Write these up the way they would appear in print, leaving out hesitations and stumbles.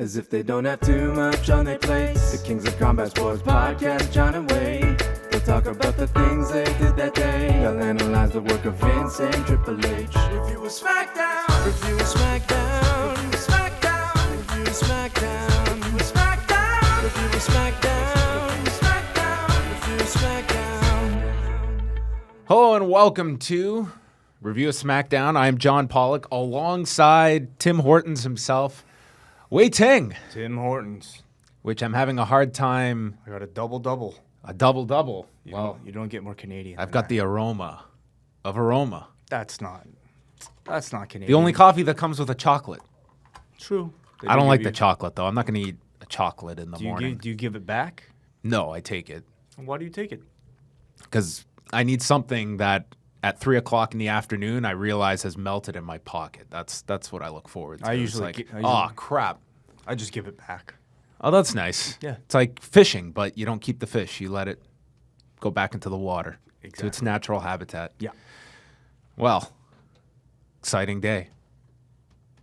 As if they don't have too much on their plates. The Kings of Combat Sports Podcast, John and Wade. They'll talk about the things they did that day. They'll analyze the work of Vince and Triple H. Review a SmackDown. Review a SmackDown. Review a SmackDown. Review a SmackDown. Review a SmackDown. Review a SmackDown. SmackDown. Review a SmackDown. Hello and welcome to Review-A-SmackDown. I'm John Pollock alongside Tim Hortons himself. Wai Ting. Tim Hortons. Which I'm having a hard time. I got a double-double. A double-double. Well, you don't get more Canadian. I've got the aroma of aroma. That's not Canadian. The only coffee that comes with a chocolate. True. I don't like the chocolate, though. I'm not going to eat a chocolate in the morning. Do you give it back? No, I take it. Why do you take it? Because I need something that at 3 o'clock in the afternoon I realize has melted in my pocket. That's what I look forward to. I usually crap. I just give it back. Oh, that's nice. Yeah. It's like fishing, but you don't keep the fish. You let it go back into the water to its natural habitat. Yeah. Well, exciting day.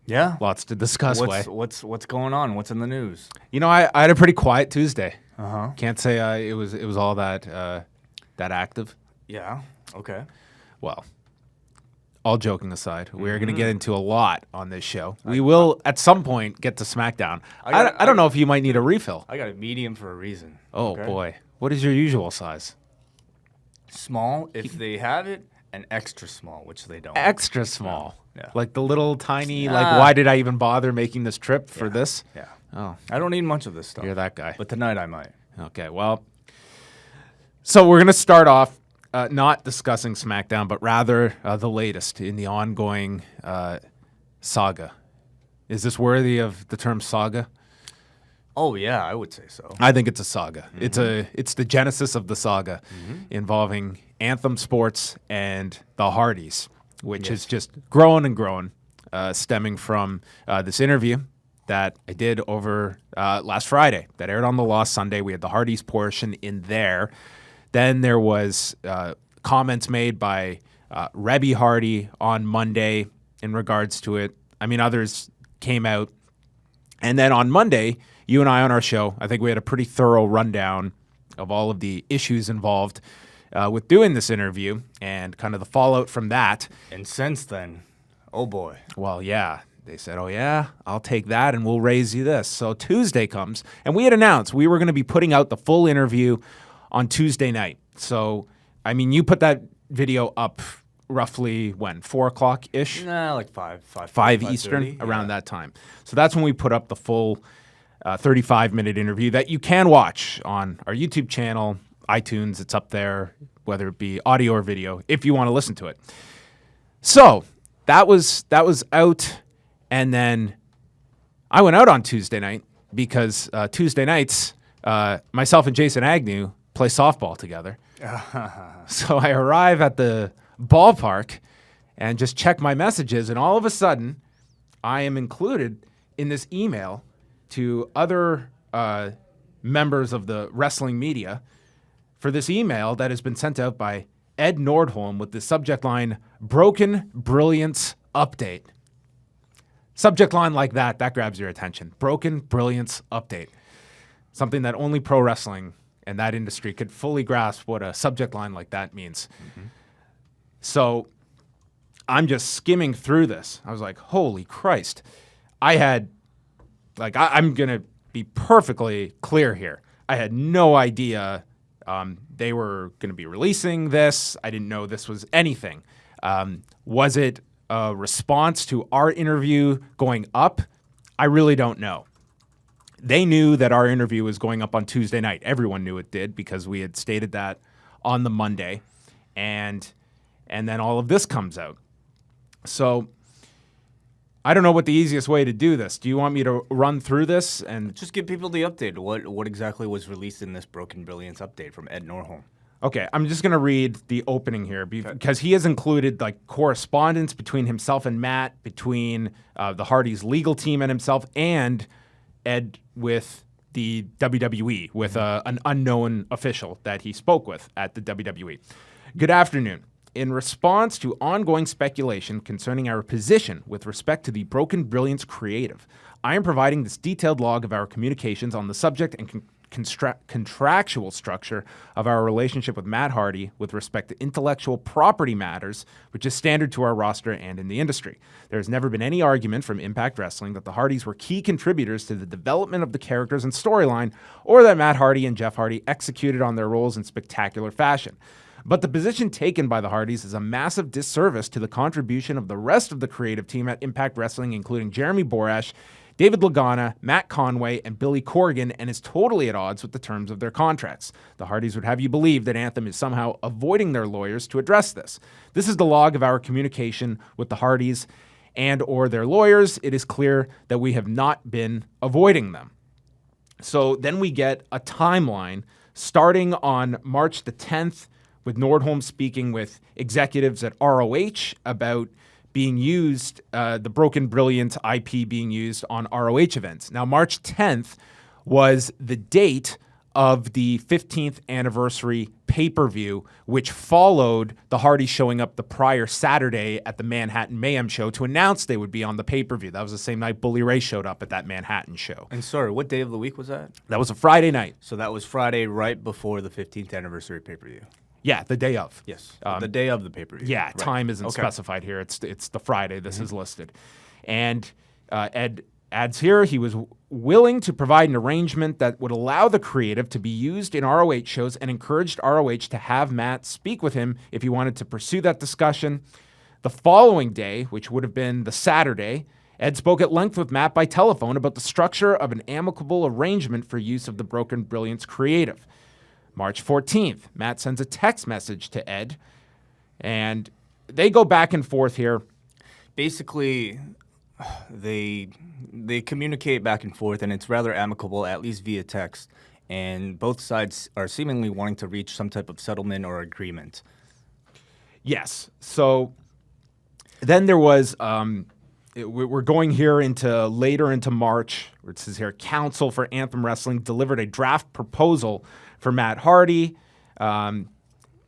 Yeah. Lots to discuss. What's going on? What's in the news? You know, I had a pretty quiet Tuesday. Uh-huh. Can't say it was all that active. Yeah. Okay. Well, all joking aside, we're going to get into a lot on this show. We will, at some point, get to SmackDown. I don't know if you might need a refill. I got a medium for a reason. Oh, okay? Boy. What is your usual size? Small, if they have it, and extra small, which they don't. Extra small. Yeah. Like the little tiny, why did I even bother making this trip for this? Yeah. Oh, I don't need much of this stuff. you're that guy. But tonight I might. Okay, well, so we're going to start off not discussing SmackDown, but rather the latest in the ongoing saga. Is this worthy of the term saga? Oh, yeah, I would say so. I think it's a saga. It's the genesis of the saga involving Anthem Sports and the Hardys, which has just grown and grown, stemming from this interview that I did over last Friday that aired on the Lost Sunday. We had the Hardys portion in there. Then there was comments made by Reby Hardy on Monday in regards to it. I mean, others came out. And then on Monday, you and I on our show, I think we had a pretty thorough rundown of all of the issues involved with doing this interview and kind of the fallout from that. And since then, oh boy. Well, yeah. They said, oh, yeah, I'll take that and we'll raise you this. So Tuesday comes, and we had announced we were going to be putting out the full interview on Tuesday night. So, I mean, you put that video up roughly when? 4 o'clock-ish? Nah, like 5 Eastern, around that time. So that's when we put up the full 35-minute interview that you can watch on our YouTube channel, iTunes. It's up there, whether it be audio or video, if you want to listen to it. So that was out, and then I went out on Tuesday night because Tuesday nights, myself and Jason Agnew play softball together. So I arrive at the ballpark and just check my messages, and all of a sudden, I am included in this email to other members of the wrestling media for this email that has been sent out by Ed Nordholm with the subject line, Broken Brilliance Update. Subject line like that grabs your attention. Broken Brilliance Update. Something that only pro wrestling and that industry could fully grasp what a subject line like that means. So I'm just skimming through this. I was like, holy Christ. I'm going to be perfectly clear here. I had no idea they were going to be releasing this. I didn't know this was anything. Was it a response to our interview going up? I really don't know. They knew that our interview was going up on Tuesday night. Everyone knew it did because we had stated that on the Monday. And then all of this comes out. So I don't know what the easiest way to do this. Do you want me to run through this and just give people the update? What exactly was released in this Broken Brilliance update from Ed Nordholm? Okay, I'm just going to read the opening here because he has included like correspondence between himself and Matt, between the Hardys legal team and himself, and Ed with the WWE, with an unknown official that he spoke with at the WWE. Good afternoon. In response to ongoing speculation concerning our position with respect to the Broken Brilliance creative, I am providing this detailed log of our communications on the subject and contractual structure of our relationship with Matt Hardy with respect to intellectual property matters, which is standard to our roster and in the industry. There has never been any argument from Impact Wrestling that the Hardys were key contributors to the development of the characters and storyline, or that Matt Hardy and Jeff Hardy executed on their roles in spectacular fashion. But the position taken by the Hardys is a massive disservice to the contribution of the rest of the creative team at Impact Wrestling, including Jeremy Borash, David Lagana, Matt Conway, and Billy Corgan, and is totally at odds with the terms of their contracts. The Hardys would have you believe that Anthem is somehow avoiding their lawyers to address this. This is the log of our communication with the Hardys and or their lawyers. It is clear that we have not been avoiding them. So then we get a timeline starting on March the 10th with Nordholm speaking with executives at ROH about being used, the Broken Brilliant IP being used on ROH events. Now, March 10th was the date of the 15th anniversary pay-per-view, which followed the Hardys showing up the prior Saturday at the Manhattan Mayhem show to announce they would be on the pay-per-view. That was the same night Bully Ray showed up at that Manhattan show. And sorry, what day of the week was that? That was a Friday night. So that was Friday right before the 15th anniversary pay-per-view. Yeah, the day of. Yes, the day of the pay-per-view. Yeah, right. Time isn't specified here. It's the Friday. This is listed. And Ed adds here he was willing to provide an arrangement that would allow the creative to be used in ROH shows and encouraged ROH to have Matt speak with him if he wanted to pursue that discussion. The following day, which would have been the Saturday, Ed spoke at length with Matt by telephone about the structure of an amicable arrangement for use of the Broken Brilliance creative. March 14th, Matt sends a text message to Ed, and they go back and forth here. Basically, they communicate back and forth, and it's rather amicable, at least via text. And both sides are seemingly wanting to reach some type of settlement or agreement. Yes. So then there was, we're going here later into March, where it says here, Counsel for Anthem Wrestling delivered a draft proposal for Matt Hardy. March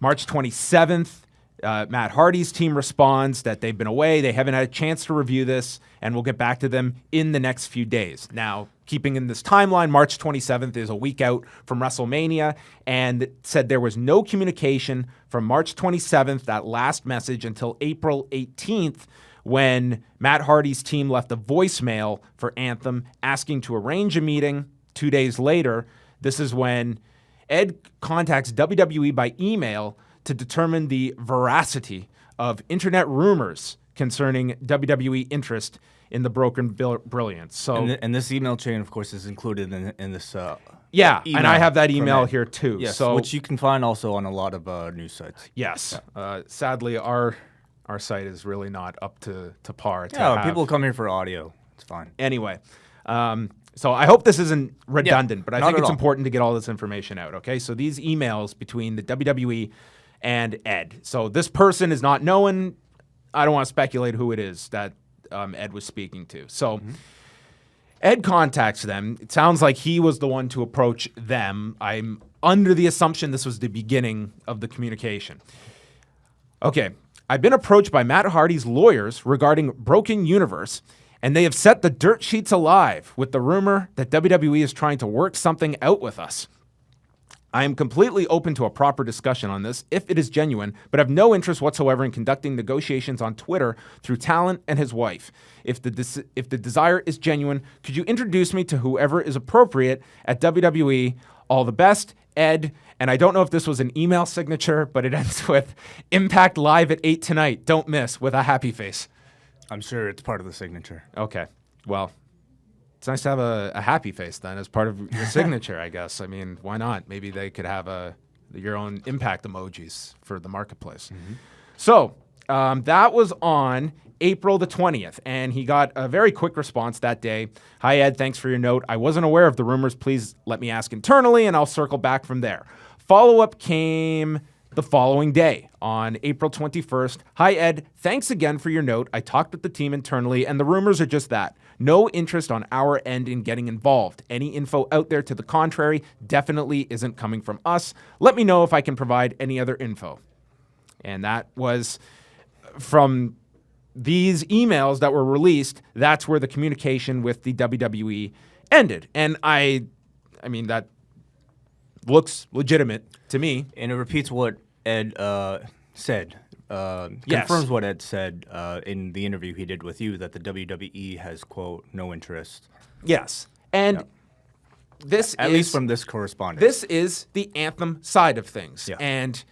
27th, Matt Hardy's team responds that they've been away. They haven't had a chance to review this, and we'll get back to them in the next few days. Now, keeping in this timeline, March 27th is a week out from WrestleMania, and it said there was no communication from March 27th, that last message, until April 18th, when Matt Hardy's team left a voicemail for Anthem asking to arrange a meeting. 2 days later, this is when Ed contacts WWE by email to determine the veracity of internet rumors concerning WWE interest in the Broken Brilliance. So, and this email chain, of course, is included in this. Yeah, and I have that email here too. Yes, so, which you can find also on a lot of news sites. Yes, sadly, our site is really not up to par. People come here for audio. It's fine. Anyway. So I hope this isn't redundant, but I think it's all. important to get all this information out, okay? So these emails between the WWE and Ed. So this person is not known. I don't want to speculate who it is that Ed was speaking to. So Ed contacts them. It sounds like he was the one to approach them. I'm under the assumption this was the beginning of the communication. Okay, I've been approached by Matt Hardy's lawyers regarding Broken Universe, and they have set the dirt sheets alive with the rumor that WWE is trying to work something out with us. I am completely open to a proper discussion on this if it is genuine, but have no interest whatsoever in conducting negotiations on Twitter through Talent and his wife. If the desire is genuine, could you introduce me to whoever is appropriate at WWE? All the best, Ed. And I don't know if this was an email signature, but it ends with Impact Live at 8 tonight. Don't miss, with a happy face. I'm sure it's part of the signature. Okay. Well, it's nice to have a happy face then as part of your signature, I guess. I mean, why not? Maybe they could have your own Impact emojis for the marketplace. Mm-hmm. So that was on April the 20th, and he got a very quick response that day. Hi, Ed. Thanks for your note. I wasn't aware of the rumors. Please let me ask internally, and I'll circle back from there. Follow-up came the following day, on April 21st. Hi, Ed. Thanks again for your note. I talked with the team internally, and the rumors are just that. No interest on our end in getting involved. Any info out there to the contrary definitely isn't coming from us. Let me know if I can provide any other info. And that was from these emails that were released, that's where the communication with the WWE ended. And I mean, that looks legitimate to me. And it repeats what Ed said. Yes. Confirms what Ed said in the interview he did with you, that the WWE has, quote, no interest. Yes. And this At is... least from this correspondent. This is the Anthem side of things. Yeah. And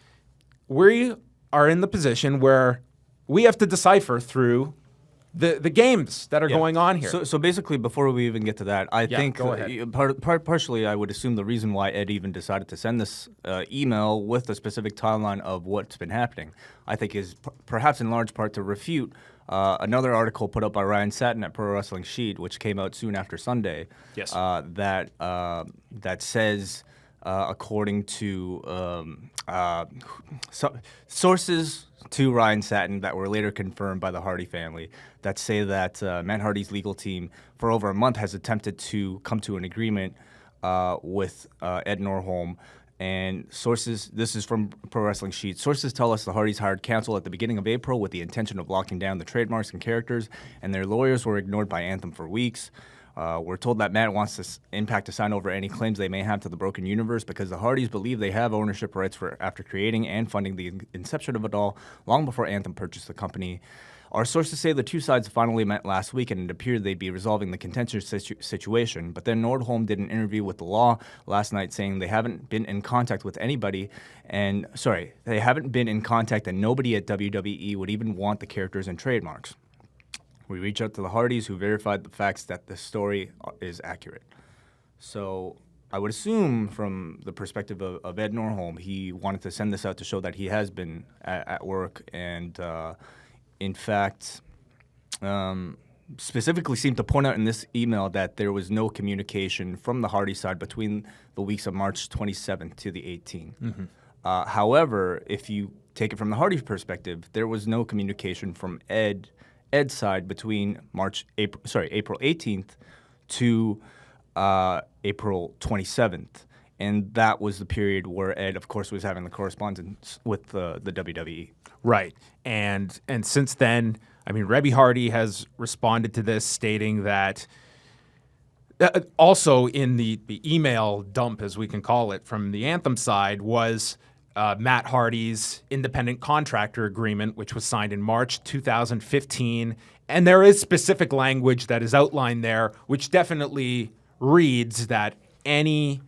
we are in the position where we have to decipher through the games that are going on here. So basically, before we even get to that, I think go ahead. partially I would assume the reason why Ed even decided to send this email with a specific timeline of what's been happening, I think is perhaps in large part to refute another article put up by Ryan Satin at Pro Wrestling Sheet, which came out soon after Sunday. Yes. That says, according to sources to Ryan Satin that were later confirmed by the Hardy family, that say that Matt Hardy's legal team for over a month has attempted to come to an agreement with Ed Norholm. And sources, this is from Pro Wrestling Sheet, sources tell us the Hardys hired counsel at the beginning of April with the intention of locking down the trademarks and characters, and their lawyers were ignored by Anthem for weeks. We're told that Matt wants this Impact to sign over any claims they may have to the Broken Universe because the Hardys believe they have ownership rights after creating and funding the inception of it all long before Anthem purchased the company. Our sources say the two sides finally met last week, and it appeared they'd be resolving the contentious situation. But then Nordholm did an interview with The Law last night saying they haven't been in contact with anybody, and they haven't been in contact, and nobody at WWE would even want the characters and trademarks. We reached out to the Hardys, who verified the facts that the story is accurate. So I would assume from the perspective of Ed Norholm, he wanted to send this out to show that he has been at work and, in fact, specifically seemed to point out in this email that there was no communication from the Hardy side between the weeks of March 27th to the 18th. Mm-hmm. However, if you take it from the Hardy perspective, there was no communication from Ed's side between April 18th to April 27th. And that was the period where Ed, of course, was having the correspondence with the WWE. Right. And since then, I mean, Rebby Hardy has responded to this, stating that also in the email dump, as we can call it, from the Anthem side was Matt Hardy's independent contractor agreement, which was signed in March 2015. And there is specific language that is outlined there, which definitely reads that any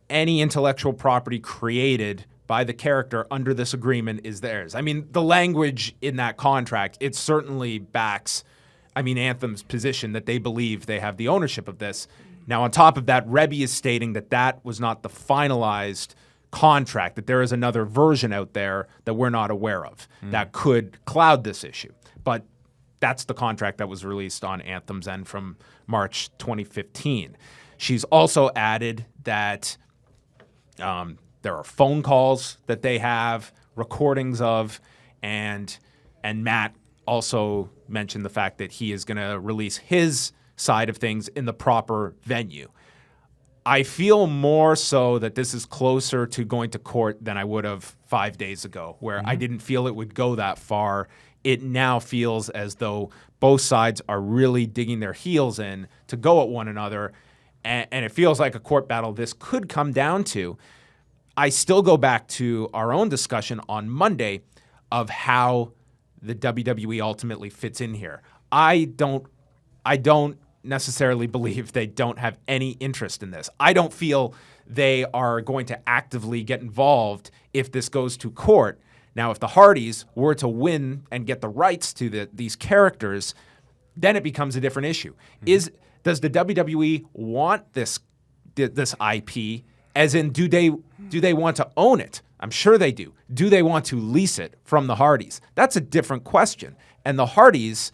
intellectual property created by the character under this agreement is theirs. I mean, the language in that contract, it certainly backs, Anthem's position that they believe they have the ownership of this. Now, on top of that, Rebby is stating that that was not the finalized contract, that there is another version out there that we're not aware of that could cloud this issue. But that's the contract that was released on Anthem's end from March 2015. She's also added that there are phone calls that they have, recordings of, and Matt also mentioned the fact that he is going to release his side of things in the proper venue. I feel more so that this is closer to going to court than I would have 5 days ago, where I didn't feel it would go that far. It now feels as though both sides are really digging their heels in to go at one another, and it feels like a court battle this could come down to. I still go back to our own discussion on Monday of how the WWE ultimately fits in here. I don't necessarily believe they don't have any interest in this. I don't feel they are going to actively get involved if this goes to court. Now, if the Hardys were to win and get the rights to these characters, then it becomes a different issue. Does the WWE want this IP? As in, do they want to own it? I'm sure they do. Do they want to lease it from the Hardys? That's a different question. And the Hardys,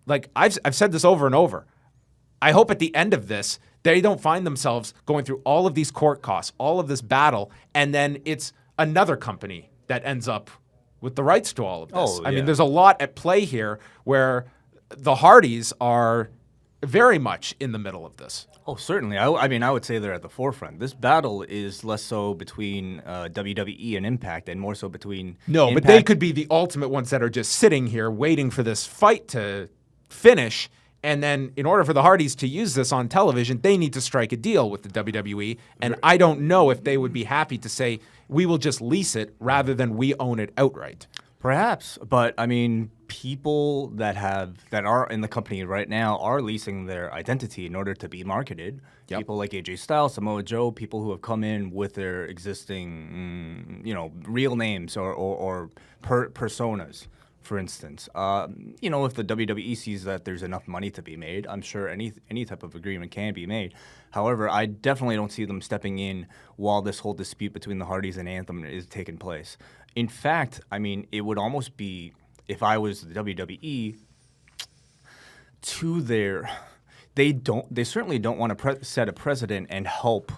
like I've said this over and over, I hope at the end of this, they don't find themselves going through all of these court costs, all of this battle, and then it's another company that ends up with the rights to all of this. I mean, there's a lot at play here where the Hardys are very much in the middle of this. Oh, certainly. I mean, I would say they're at the forefront. This battle is less so between WWE and Impact and more so between No, but they could be the ultimate ones that are just sitting here waiting for this fight to finish. And then in order for the Hardys to use this on television, they need to strike a deal with the WWE. And I don't know if they would be happy to say, we will just lease it rather than we own it outright. Perhaps, but I mean, people that are in the company right now are leasing their identity in order to be marketed. Yep. People like AJ Styles, Samoa Joe, people who have come in with their existing, real names or personas. For instance, if the WWE sees that there's enough money to be made, I'm sure any type of agreement can be made. However, I definitely don't see them stepping in while this whole dispute between the Hardys and Anthem is taking place. In fact, I mean, it would almost be, if I was the WWE, they certainly don't want to set a precedent and help.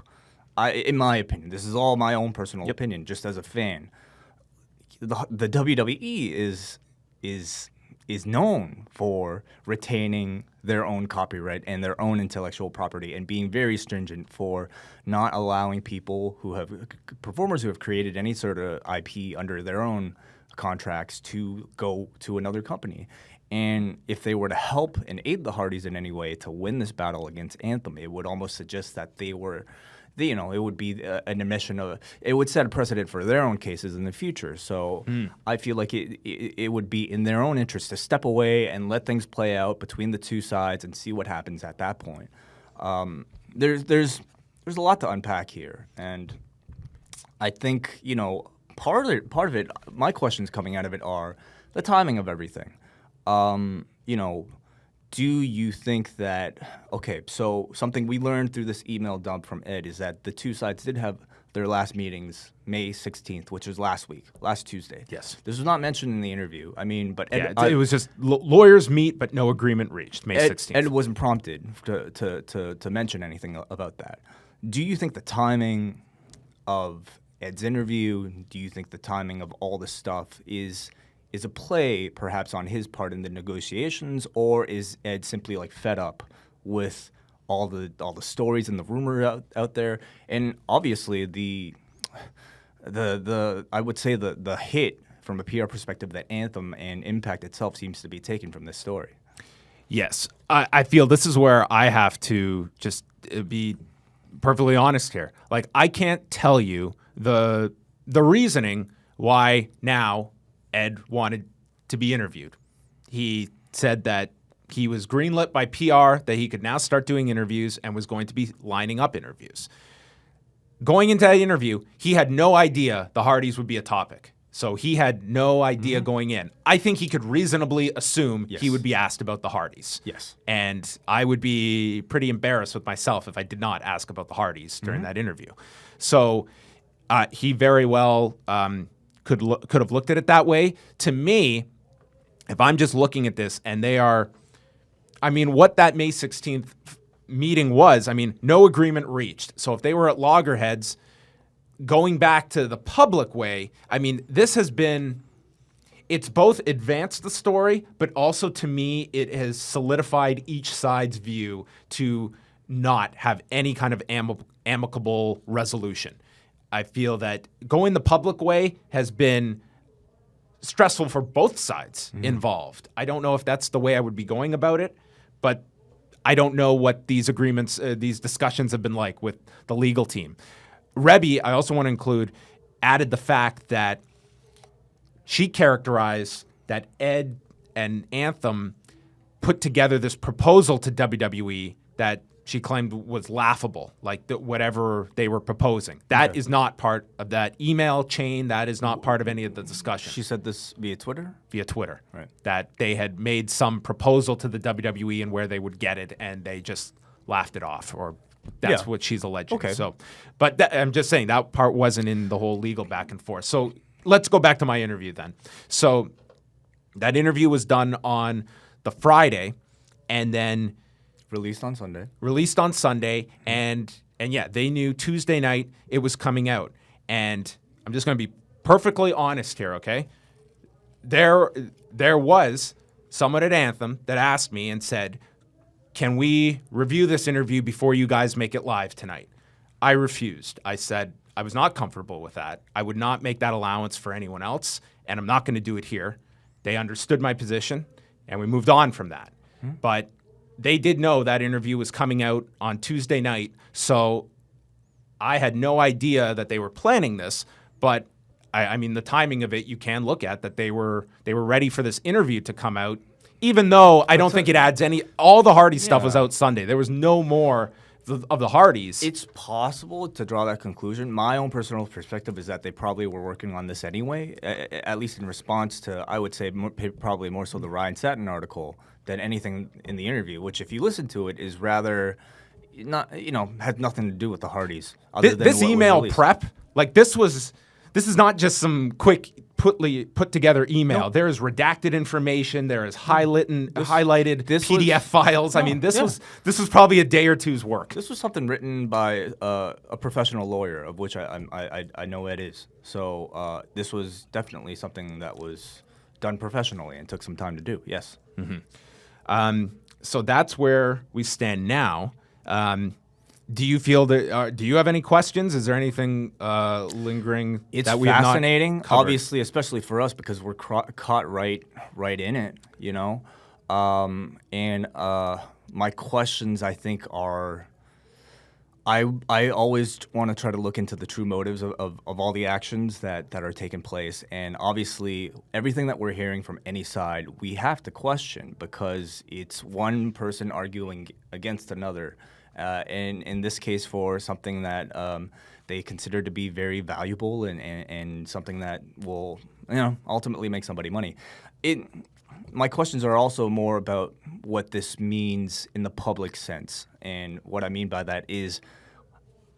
In my opinion, this is all my own personal opinion, just as a fan. The WWE is known for retaining their own copyright and their own intellectual property and being very stringent for not allowing performers who have created any sort of IP under their own contracts to go to another company. And if they were to help and aid the Hardys in any way to win this battle against Anthem, it would almost suggest that it would be an admission of, it would set a precedent for their own cases in the future. So I feel like it would be in their own interest to step away and let things play out between the two sides and see what happens at that point. There's a lot to unpack here, and I think part of it. My questions coming out of it are the timing of everything. Do you think that, so something we learned through this email dump from Ed is that the two sides did have their last meetings May 16th, which was last Tuesday. Yes. This was not mentioned in the interview. I mean, but Ed, it was just lawyers meet, but no agreement reached May 16th. Ed wasn't prompted to mention anything about that. Do you think the timing of Ed's interview, do you think the timing of all this stuff is a play perhaps on his part in the negotiations, or is Ed simply fed up with all the stories and the rumor out there? And obviously the I would say the hit from a PR perspective that Anthem and Impact itself seems to be taken from this story. Yes. I feel this is where I have to just be perfectly honest here. I can't tell you the reasoning why now Ed wanted to be interviewed. He said that he was greenlit by PR, that he could now start doing interviews and was going to be lining up interviews. Going into that interview, he had no idea the Hardys would be a topic. So he had no idea going in. I think he could reasonably assume he would be asked about the Hardys. Yes. And I would be pretty embarrassed with myself if I did not ask about the Hardys during that interview. So he very well could have looked at it that way. To me, if I'm just looking at this and they are, what that May 16th meeting was, no agreement reached. So if they were at loggerheads, going back to the public way, this has been, it's both advanced the story, but also to me, it has solidified each side's view to not have any kind of amicable resolution. I feel that going the public way has been stressful for both sides involved. I don't know if that's the way I would be going about it, but I don't know what these agreements, these discussions have been like with the legal team. Rebby, I also want to include, added the fact that she characterized that Ed and Anthem put together this proposal to WWE that she claimed was laughable, whatever they were proposing. That is not part of that email chain. That is not part of any of the discussion. She said this via Twitter? Via Twitter. Right. That they had made some proposal to the WWE and where they would get it, and they just laughed it off, or that's what she's alleging. Okay. So, but I'm just saying that part wasn't in the whole legal back and forth. So let's go back to my interview then. So that interview was done on the Friday, and then released on Sunday, and yeah, they knew Tuesday night it was coming out. And I'm just going to be perfectly honest here, okay? There was someone at Anthem that asked me and said, can we review this interview before you guys make it live tonight? I refused. I said I was not comfortable with that. I would not make that allowance for anyone else, and I'm not going to do it here. They understood my position, and we moved on from that. But they did know that interview was coming out on Tuesday night, so I had no idea that they were planning this, but I mean, the timing of it, you can look at that they were ready for this interview to come out, even though I don't think it adds any. All the Hardy stuff was out Sunday. There was no more of the Hardys. It's possible to draw that conclusion. My own personal perspective is that they probably were working on this anyway, at least in response to, I would say, probably more so the Ryan Satin article than anything in the interview, which, if you listen to it, is rather not, had nothing to do with the Hardys. This email prep, like this is not just some quick put together email. Nope. There is redacted information. There is highlighted PDF files. I mean, this was probably a day or two's work. This was something written by a professional lawyer, of which I know Ed is. So this was definitely something that was done professionally and took some time to do. Yes. Mm-hmm. So that's where we stand now. Do you feel that? Do you have any questions? Is there anything lingering that we have not fascinating, covered? obviously, especially for us because we're caught right in it, And my questions, I think, are. I always want to try to look into the true motives of all the actions that are taking place. And obviously, everything that we're hearing from any side, we have to question because it's one person arguing against another. And in this case, for something that they consider to be very valuable and something that will, ultimately make somebody money. My questions are also more about what this means in the public sense. And what I mean by that is,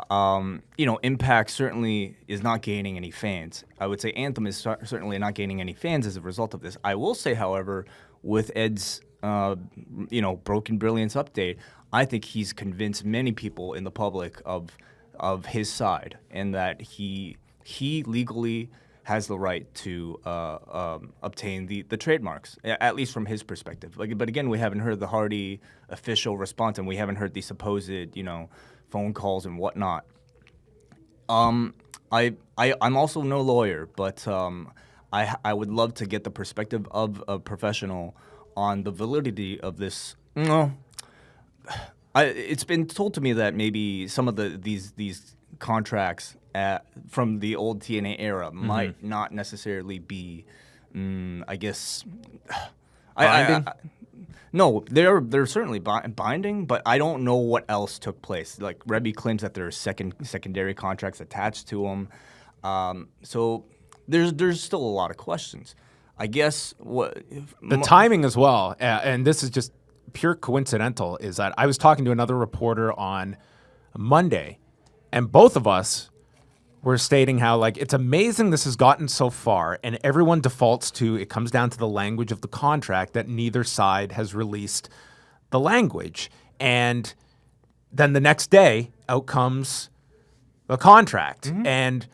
Impact certainly is not gaining any fans. I would say Anthem is certainly not gaining any fans as a result of this. I will say, however, with Ed's, Broken Brilliance update, I think he's convinced many people in the public of his side and that he legally has the right to obtain the trademarks, at least from his perspective. But again, we haven't heard the Hardy official response, and we haven't heard the supposed, phone calls and whatnot. I'm also no lawyer, but I would love to get the perspective of a professional on the validity of this. It's been told to me that maybe some of these contracts from the old TNA era might not necessarily be, I guess. Binding? No, they're certainly binding, but I don't know what else took place. Like Rebby claims that there are secondary contracts attached to them, so there's still a lot of questions. I guess the timing as well, and this is just pure coincidental, is that I was talking to another reporter on Monday, and both of us were stating how it's amazing this has gotten so far, and everyone defaults to it comes down to the language of the contract that neither side has released the language, and then the next day out comes the contract, and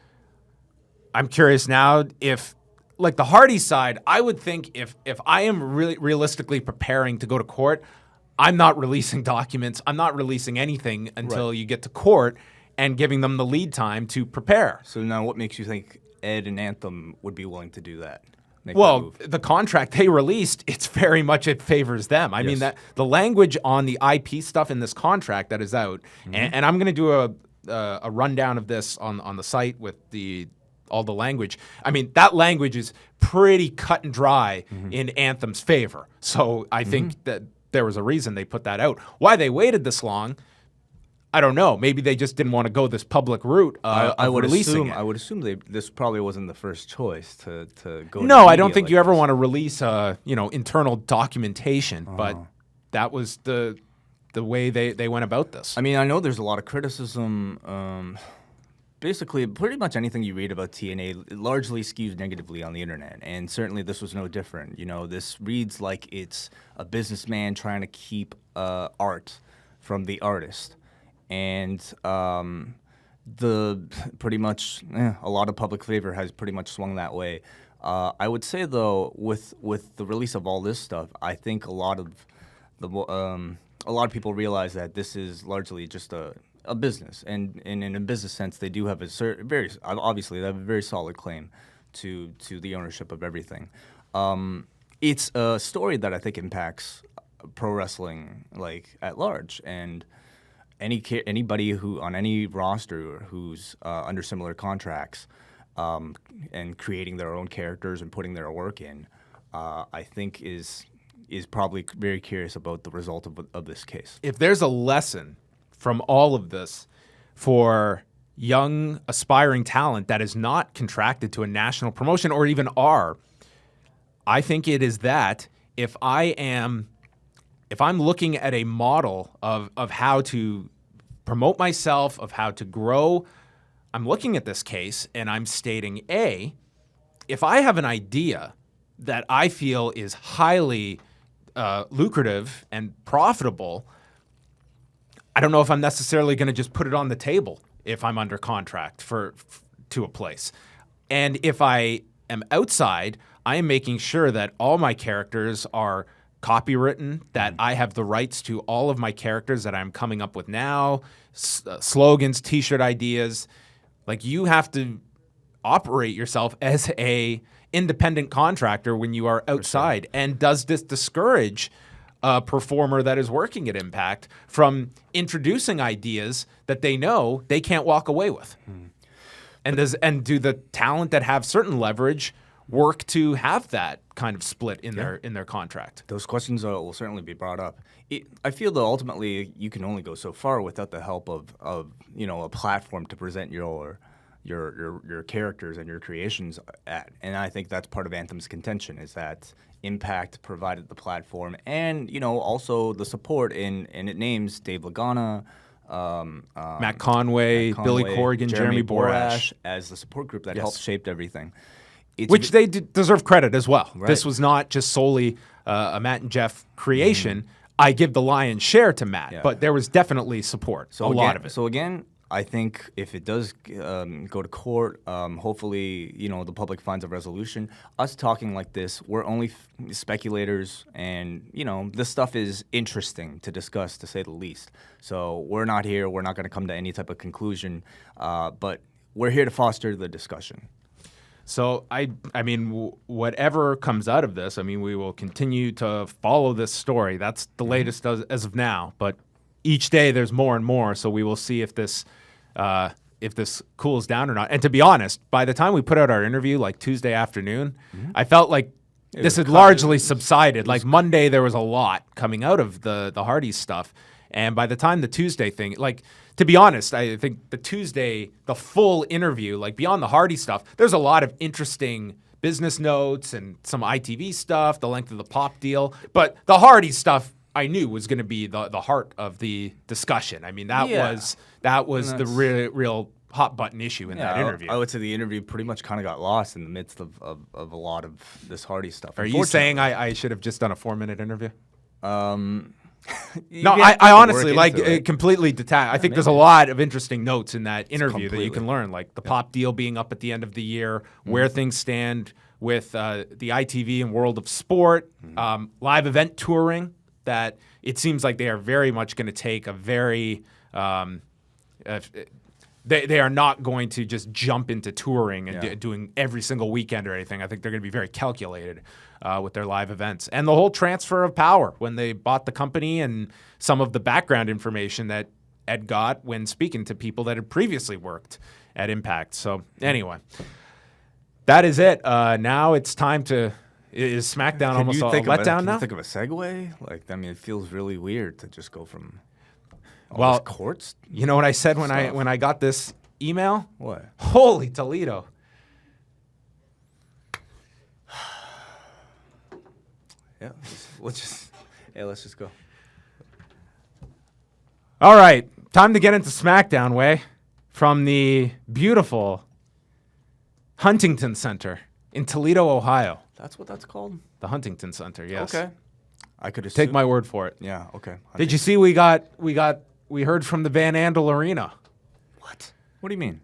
I'm curious now if. Like the Hardy side, I would think if I am really realistically preparing to go to court, I'm not releasing documents. I'm not releasing anything until you get to court and giving them the lead time to prepare. So now what makes you think Ed and Anthem would be willing to do that? The contract they released, it favors them. I mean, that the language on the IP stuff in this contract that is out, and I'm going to do a rundown of this on the site with all the language. I mean, that language is pretty cut and dry in Anthem's favor. So I think that there was a reason they put that out. Why they waited this long, I don't know. Maybe they just didn't want to go this public route of releasing it. I would assume this probably wasn't the first choice to go. No, I don't think you ever want to release internal documentation, but that was the way they went about this. I mean, I know there's a lot of criticism. Basically, pretty much anything you read about TNA largely skews negatively on the internet, and certainly this was no different. This reads like it's a businessman trying to keep art from the artist, and pretty much a lot of public favor has pretty much swung that way. I would say though, with the release of all this stuff, I think a lot of a lot of people realize that this is largely just a business, and in a business sense, they do have a obviously they have a very solid claim to the ownership of everything. It's a story that I think impacts pro wrestling like at large, and anybody who on any roster who's under similar contracts and creating their own characters and putting their work in, I think is probably very curious about the result of this case. If there's a lesson from all of this for young aspiring talent that is not contracted to a national promotion or even are, I think it is that if I'm looking at a model of how to promote myself, of how to grow, I'm looking at this case and I'm stating, if I have an idea that I feel is highly lucrative and profitable, I don't know if I'm necessarily going to just put it on the table if I'm under contract to a place. And if I am outside, I am making sure that all my characters are copywritten, that I have the rights to all of my characters that I'm coming up with now, slogans, T-shirt ideas. Like, you have to operate yourself as a independent contractor when you are outside. Sure. And does this discourage a performer that is working at Impact from introducing ideas that they know they can't walk away with? And do the talent that have certain leverage work to have that kind of split in their contract? Those questions will certainly be brought up. I feel that ultimately you can only go so far without the help of a platform to present your characters and your creations at. And I think that's part of Anthem's contention, is that Impact provided the platform and also the support and it names Dave Lagana, Matt Conway, Billy Corgan, Jeremy Borash as the support group that helped shape everything. Which they deserve credit as well. Right. This was not just solely a Matt and Jeff creation. I give the lion's share to Matt, but there was definitely support, lot of it. So again, I think if it does go to court, hopefully the public finds a resolution. Us talking like this, we're only speculators, and this stuff is interesting to discuss, to say the least. So we're not here. We're not going to come to any type of conclusion, but we're here to foster the discussion. So, I mean, whatever comes out of this, we will continue to follow this story. That's the latest as of now. But each day there's more and more, so we will see if this cools down or not. And to be honest, by the time we put out our interview, like Tuesday afternoon, I felt like this had largely subsided. Like Monday, there was a lot coming out of the Hardys stuff. And by the time the Tuesday thing, to be honest, I think the full interview, like beyond the Hardy stuff, there's a lot of interesting business notes and some ITV stuff, the length of the Pop deal. But the Hardy stuff, I knew was going to be the heart of the discussion. That was the real hot button issue in that interview. I would say the interview pretty much kind of got lost in the midst of a lot of this Hardy stuff. Are you saying I should have just done a 4-minute interview? No, I honestly completely detached. I think there's a lot of interesting notes in that interview that you can learn, like the Pop deal being up at the end of the year, where things stand with the ITV and World of Sport, live event touring, that it seems like they are very much going to take a very they are not going to just jump into touring and doing every single weekend or anything. I think they're going to be very calculated with their live events. And the whole transfer of power when they bought the company, and some of the background information that Ed got when speaking to people that had previously worked at Impact. So anyway, that is it. Now it's time to... Is SmackDown almost a letdown now? Can you think of a segue? It feels really weird to just go from... courts. You know what I said when I got this email? What? Holy Toledo! Let's just go. All right, time to get into SmackDown, Way, from the beautiful Huntington Center in Toledo, Ohio. That's what that's called? The Huntington Center, yes. Okay. I could take my word for it. Yeah. Okay. Did you see we heard from the Van Andel Arena? What? What do you mean?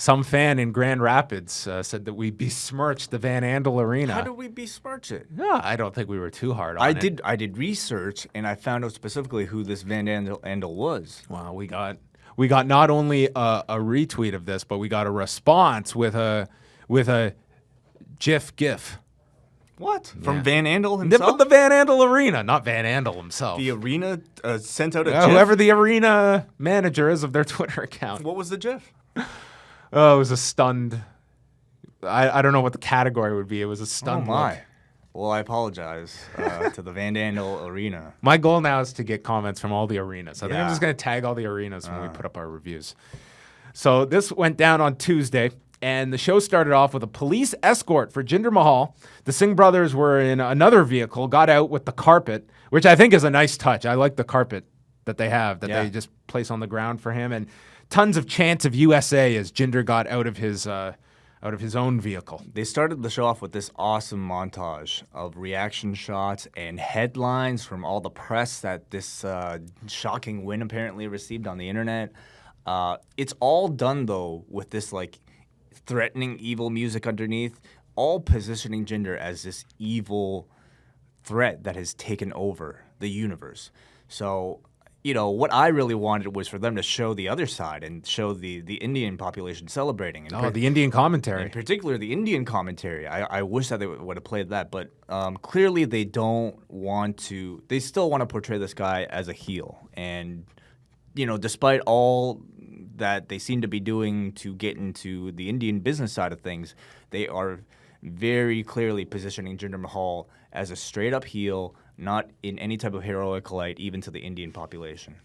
some fan in Grand Rapids said that we besmirched the Van Andel Arena. How did we besmirch it? No, I don't think we were too hard on it. I did research, and I found out specifically who this Van Andel was. Wow, we got not only a retweet of this, but we got a response with a GIF. What? From Van Andel himself? The Van Andel Arena, not Van Andel himself. The arena sent out a GIF? Whoever the arena manager is of their Twitter account. What was the GIF? Oh, it was a stunned. I don't know what the category would be. It was a stunned. Oh, my. Look. Well, I apologize to the Van Andel Arena. My goal now is to get comments from all the arenas. I think I'm Yeah. just going to tag all the arenas when we put up our reviews. So this went down on Tuesday, and the show started off with a police escort for Jinder Mahal. The Singh brothers were in another vehicle, got out with the carpet, which I think is a nice touch. I like the carpet that they have, that they just place on the ground for him, and tons of chants of USA as Jinder got out of his own vehicle. They started the show off with this awesome montage of reaction shots and headlines from all the press that this shocking win apparently received on the internet. It's all done, though, with this like threatening evil music underneath, all positioning Jinder as this evil threat that has taken over the universe. So, you know, what I really wanted was for them to show the other side and show the Indian population celebrating. And The Indian commentary. in particular, the Indian commentary. I wish that they would have played that, but clearly they don't want to. They still want to portray this guy as a heel. And, you know, despite all that they seem to be doing to get into the Indian business side of things, they are very clearly positioning Jinder Mahal as a straight-up heel, not in any type of heroic light, even to the Indian population.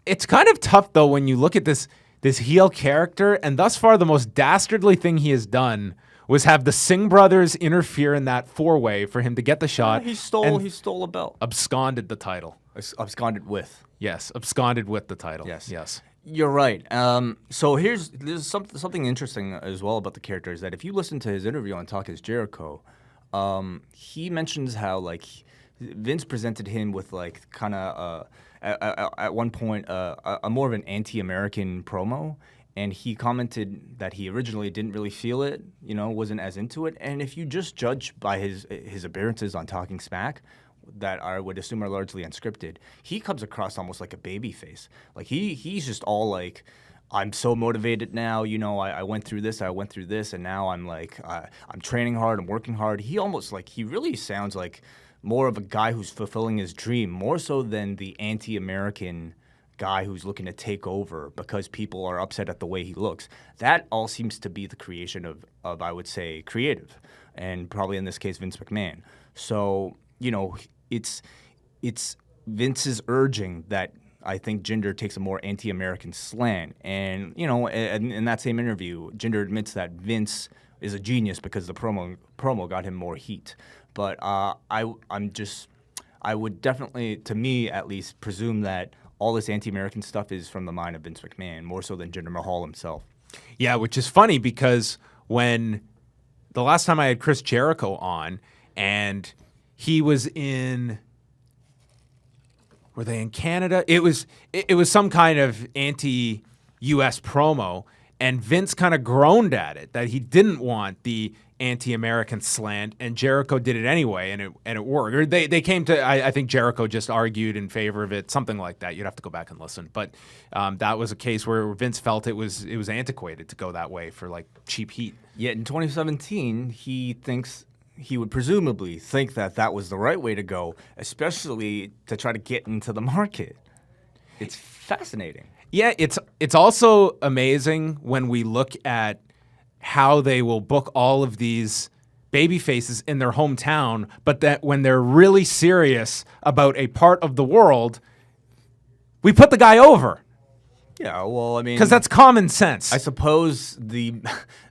It's kind of tough, though, when you look at this heel character, and thus far the most dastardly thing he has done was have the Singh brothers interfere in that four-way for him to get the shot. He stole a belt. Absconded the title. Absconded with. Yes, absconded with the title. Yes. You're right. So there's something interesting as well about the character is that if you listen to his interview on Talk Is Jericho, he mentions how like Vince presented him with like kind of at one point a more of an anti-American promo, and he commented that he originally didn't really feel it, you know, wasn't as into it. And if you just judge by his appearances on Talking Smack, that I would assume are largely unscripted, he comes across almost like a baby face. Like he's just all like, I'm so motivated now, you know, I went through this, and now I'm like, I'm training hard, I'm working hard. He really sounds like more of a guy who's fulfilling his dream, more so than the anti-American guy who's looking to take over because people are upset at the way he looks. That all seems to be the creation of I would say, creative, and probably in this case, Vince McMahon. So, you know, it's Vince's urging that I think Jinder takes a more anti-American slant. And, you know, in that same interview, Jinder admits that Vince is a genius because the promo got him more heat. But I would definitely, to me at least, presume that all this anti-American stuff is from the mind of Vince McMahon, more so than Jinder Mahal himself. Yeah, which is funny because when the last time I had Chris Jericho on and he was in, were they in Canada? It was some kind of anti-US promo, and Vince kind of groaned at it that he didn't want the anti-American slant, and Jericho did it anyway, and it worked. Or they came to, I think Jericho just argued in favor of it, something like that. You'd have to go back and listen, but that was a case where Vince felt it was antiquated to go that way for like cheap heat. Yet in 2017, he would presumably think that was the right way to go, especially to try to get into the market. It's fascinating. Yeah, it's also amazing when we look at how they will book all of these baby faces in their hometown, but that when they're really serious about a part of the world, we put the guy over. Yeah, well, I mean, because that's common sense. I suppose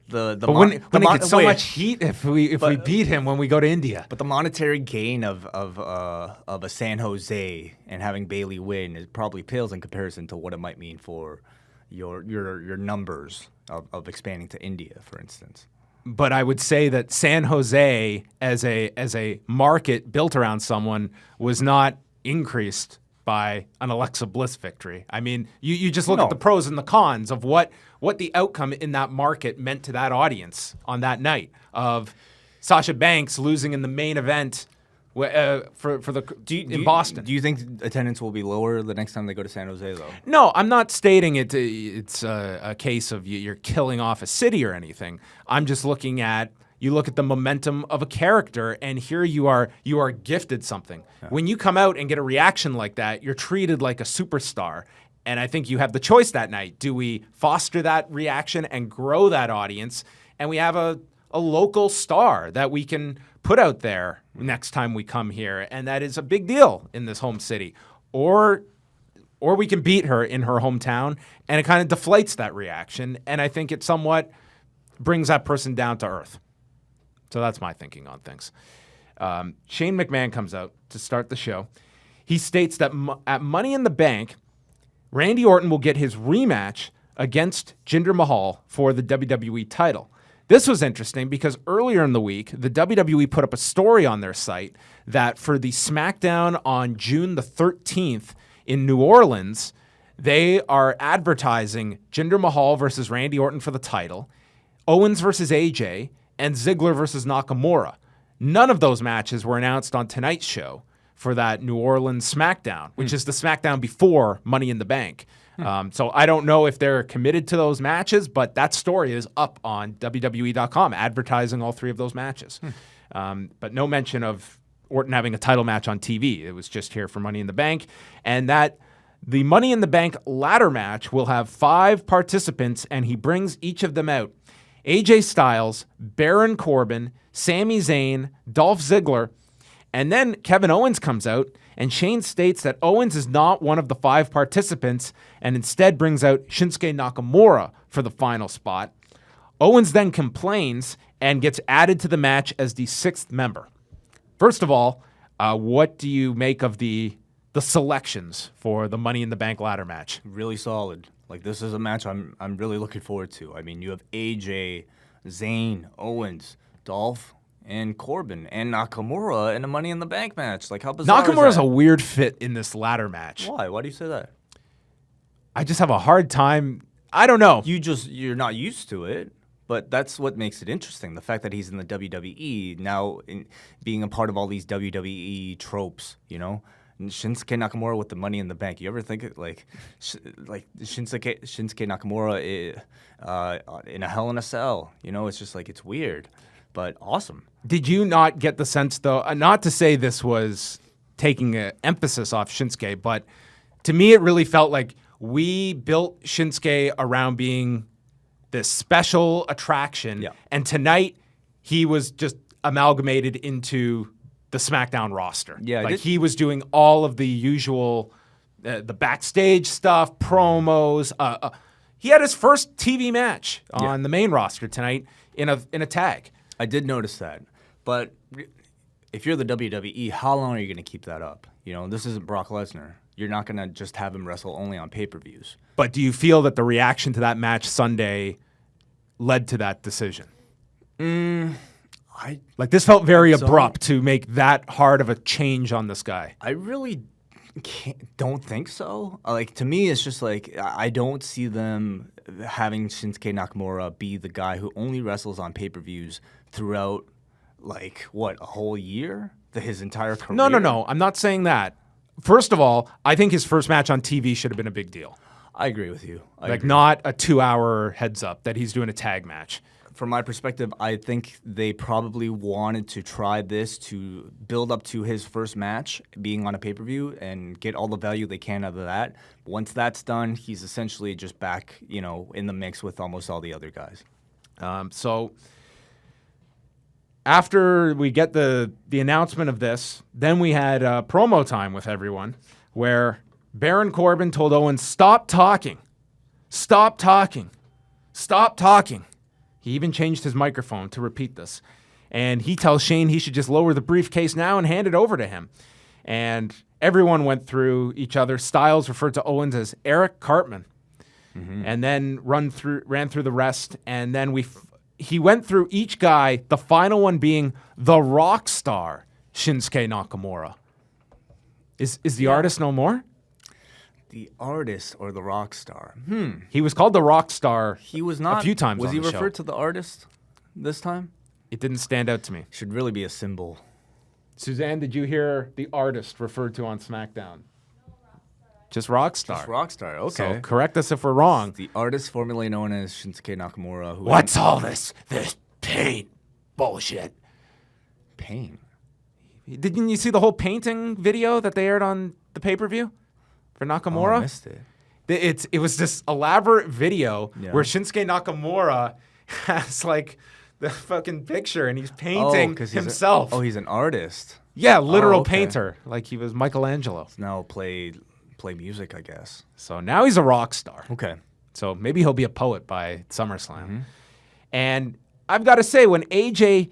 but when he gets so much heat if we beat him when we go to India. But the monetary gain of a San Jose and having Bailey win, it probably pales in comparison to what it might mean for your numbers of expanding to India, for instance. But I would say that San Jose as a market built around someone was not increased by an Alexa Bliss victory. I mean, you just look at the pros and the cons of what the outcome in that market meant to that audience on that night of Sasha Banks losing in the main event in Boston. Do you think attendance will be lower the next time they go to San Jose, though? No, I'm not stating it's a case of you're killing off a city or anything. I'm just looking at, you look at the momentum of a character, and here you are gifted something. Yeah. When you come out and get a reaction like that, you're treated like a superstar. And I think you have the choice that night. Do we foster that reaction and grow that audience? And we have a local star that we can put out there next time we come here, and that is a big deal in this home city. Or we can beat her in her hometown, and it kind of deflates that reaction, and I think it somewhat brings that person down to earth. So that's my thinking on things. Shane McMahon comes out to start the show. He states that at Money in the Bank, Randy Orton will get his rematch against Jinder Mahal for the WWE title. This was interesting because earlier in the week, the WWE put up a story on their site that for the SmackDown on June the 13th in New Orleans, they are advertising Jinder Mahal versus Randy Orton for the title, Owens versus AJ, and Ziggler versus Nakamura. None of those matches were announced on tonight's show for that New Orleans SmackDown, which is the SmackDown before Money in the Bank. So I don't know if they're committed to those matches, but that story is up on WWE.com, advertising all three of those matches. But no mention of Orton having a title match on TV. It was just here for Money in the Bank. And that the Money in the Bank ladder match will have 5 participants, and he brings each of them out. AJ Styles, Baron Corbin, Sami Zayn, Dolph Ziggler, and then Kevin Owens comes out, and Shane states that Owens is not one of the 5 participants and instead brings out Shinsuke Nakamura for the final spot. Owens then complains and gets added to the match as the 6th member. First of all, what do you make of the selections for the Money in the Bank ladder match? Really solid. Like, this is a match I'm really looking forward to. I mean, you have AJ, Zayn, Owens, Dolph, and Corbin, and Nakamura in a Money in the Bank match. Like, how bizarre Nakamura's is that? a weird fit in this ladder match. Why? Why do you say that? I just have a hard time. I don't know. You're not used to it, but that's what makes it interesting. The fact that he's in the WWE now, being a part of all these WWE tropes, you know? And Shinsuke Nakamura with the Money in the Bank. You ever think like Shinsuke Nakamura in a Hell in a Cell? You know, it's just like, it's weird, but awesome. Did you not get the sense, though, not to say this was taking an emphasis off Shinsuke, but to me it really felt like we built Shinsuke around being this special attraction, and tonight he was just amalgamated into the SmackDown roster. Yeah, like he was doing all of the usual, the backstage stuff, promos. He had his first TV match on the main roster tonight in a tag. I did notice that, but if you're the WWE, how long are you going to keep that up? You know, this isn't Brock Lesnar. You're not going to just have him wrestle only on pay-per-views. But do you feel that the reaction to that match Sunday led to that decision? Like, this felt very abrupt to make that hard of a change on this guy. I really don't think so. Like, to me, it's just like, I don't see them having Shinsuke Nakamura be the guy who only wrestles on pay-per-views throughout, like, what, a whole year? His entire career? No. I'm not saying that. First of all, I think his first match on TV should have been a big deal. I agree with you. Not a 2-hour heads up that he's doing a tag match. From my perspective, I think they probably wanted to try this to build up to his first match being on a pay-per-view and get all the value they can out of that. Once that's done, he's essentially just back, you know, in the mix with almost all the other guys. So after we get the announcement of this, then we had promo time with everyone where Baron Corbin told Owens, stop talking. Stop talking. Stop talking. He even changed his microphone to repeat this. And he tells Shane he should just lower the briefcase now and hand it over to him. And everyone went through each other. Styles referred to Owens as Eric Cartman. And then ran through the rest. And then he went through each guy, the final one being the rock star, Shinsuke Nakamura. Is the artist no more? The artist or the rock star? He was called the rock star. He was not. A few times Was on he the show. referred to the artist this time? It didn't stand out to me. Should really be a symbol. Suzanne, did you hear the artist referred to on SmackDown? Just Rockstar. Just Rockstar, okay. So correct us if we're wrong. The artist formerly known as Shinsuke Nakamura. Who What's all this paint bullshit? Pain. Didn't you see the whole painting video that they aired on the pay-per-view for Nakamura? Oh, I missed it. It was this elaborate video Yeah. where Shinsuke Nakamura has like the fucking picture and he's painting 'cause himself. he's an artist. Yeah, literal okay. painter, like he was Michelangelo. Now play music, I guess. So now he's a rock star. Okay. So maybe he'll be a poet by SummerSlam. And I've got to say, when AJ,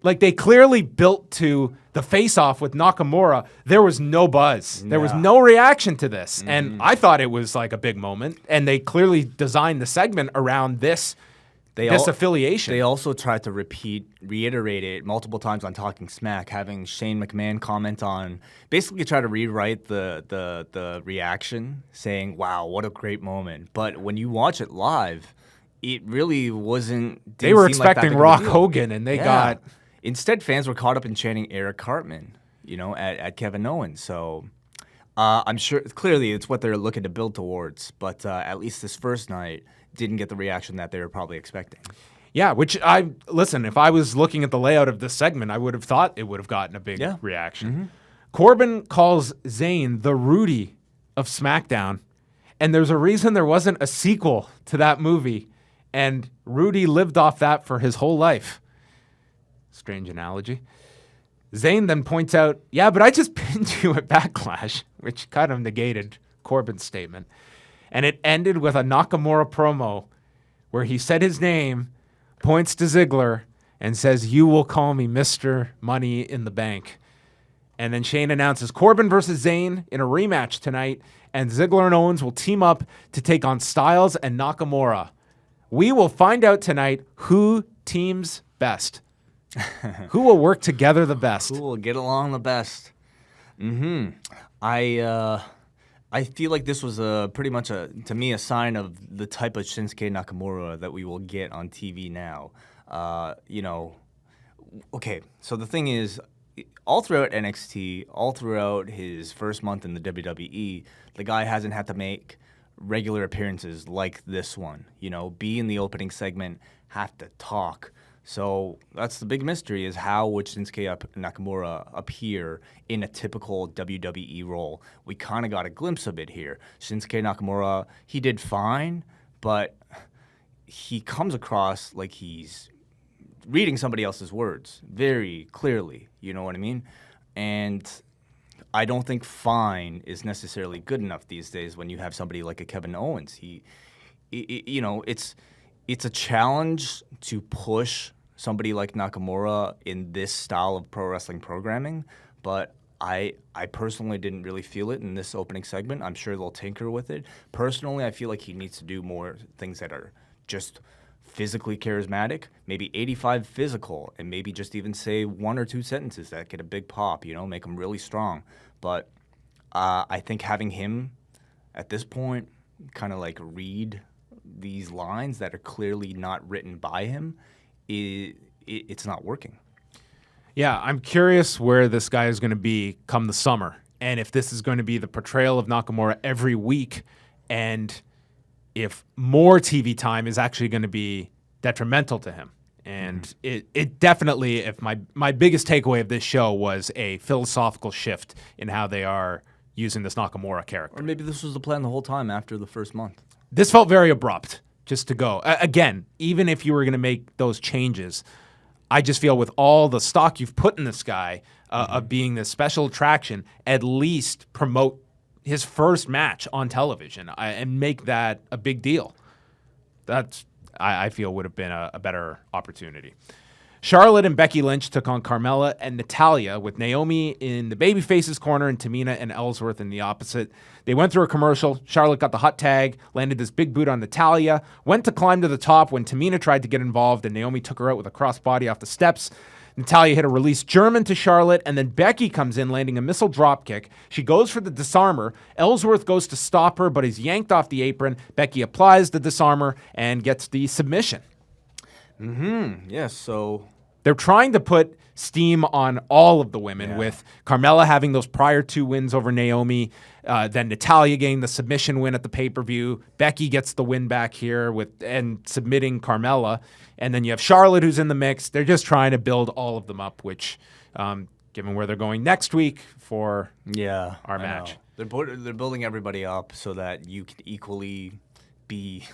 like they clearly built to the face-off with Nakamura, there was no buzz. There was Yeah. no reaction to this. And I thought it was like a big moment. And they clearly designed the segment around this affiliation. They also tried to reiterate it multiple times on Talking Smack, having Shane McMahon comment on, basically try to rewrite the reaction, saying, "Wow, what a great moment." But when you watch it live, it really wasn't. They were didn't seem like that expecting big of a Rock deal. Hogan, and they got. Instead, fans were caught up in chanting Eric Cartman, at Kevin Owens. So I'm sure clearly it's what they're looking to build towards. But at least this first night didn't get the reaction that they were probably expecting. Yeah, which if I was looking at the layout of this segment, I would have thought it would have gotten a big reaction. Corbin calls Zayn the Rudy of SmackDown, and there's a reason there wasn't a sequel to that movie, and Rudy lived off that for his whole life. Strange analogy. Zayn then points out, yeah, but I just pinned you at Backlash, which kind of negated Corbin's statement. And it ended with a Nakamura promo where he said his name, points to Ziggler, and says, "You will call me Mr. Money in the Bank." And then Shane announces Corbin versus Zayn in a rematch tonight, and Ziggler and Owens will team up to take on Styles and Nakamura. We will find out tonight who teams best. Who will work together the best? Who will get along the best? I feel like this was pretty much to me a sign of the type of Shinsuke Nakamura that we will get on TV now. Okay, so the thing is, all throughout NXT, all throughout his first month in the WWE, the guy hasn't had to make regular appearances like this one. Be in the opening segment, have to talk. So that's the big mystery, is how would Shinsuke Nakamura appear in a typical WWE role? We kind of got a glimpse of it here. Shinsuke Nakamura, he did fine, but he comes across like he's reading somebody else's words very clearly, you know what I mean? And I don't think fine is necessarily good enough these days when you have somebody like a Kevin Owens. It's a challenge to push somebody like Nakamura in this style of pro wrestling programming, but I personally didn't really feel it in this opening segment. I'm sure they'll tinker with it. Personally, I feel like he needs to do more things that are just physically charismatic, maybe 85 physical, and maybe just even say one or two sentences that get a big pop, make him really strong. But I think having him at this point kind of like read these lines that are clearly not written by him, it's not working. Yeah, I'm curious where this guy is going to be come the summer, and if this is going to be the portrayal of Nakamura every week, and if more TV time is actually going to be detrimental to him. And it definitely, if my biggest takeaway of this show was a philosophical shift in how they are using this Nakamura character. Or maybe this was the plan the whole time after the first month. This felt very abrupt, just to go. Again, even if you were going to make those changes, I just feel with all the stock you've put in this guy of being this special attraction, at least promote his first match on television and make that a big deal. That's, I feel, would have been a better opportunity. Charlotte and Becky Lynch took on Carmella and Natalya, with Naomi in the babyface's corner and Tamina and Ellsworth in the opposite. They went through a commercial. Charlotte got the hot tag, landed this big boot on Natalya, went to climb to the top when Tamina tried to get involved, and Naomi took her out with a crossbody off the steps. Natalya hit a release German to Charlotte, and then Becky comes in, landing a missile dropkick. She goes for the disarmer. Ellsworth goes to stop her, but is yanked off the apron. Becky applies the disarmer and gets the submission. Yes, so They're trying to put steam on all of the women, with Carmella having those prior 2 wins over Naomi, then Natalya getting the submission win at the pay-per-view. Becky gets the win back here and submitting Carmella. And then you have Charlotte who's in the mix. They're just trying to build all of them up, which, given where they're going next week for our match. They're building everybody up so that you can equally be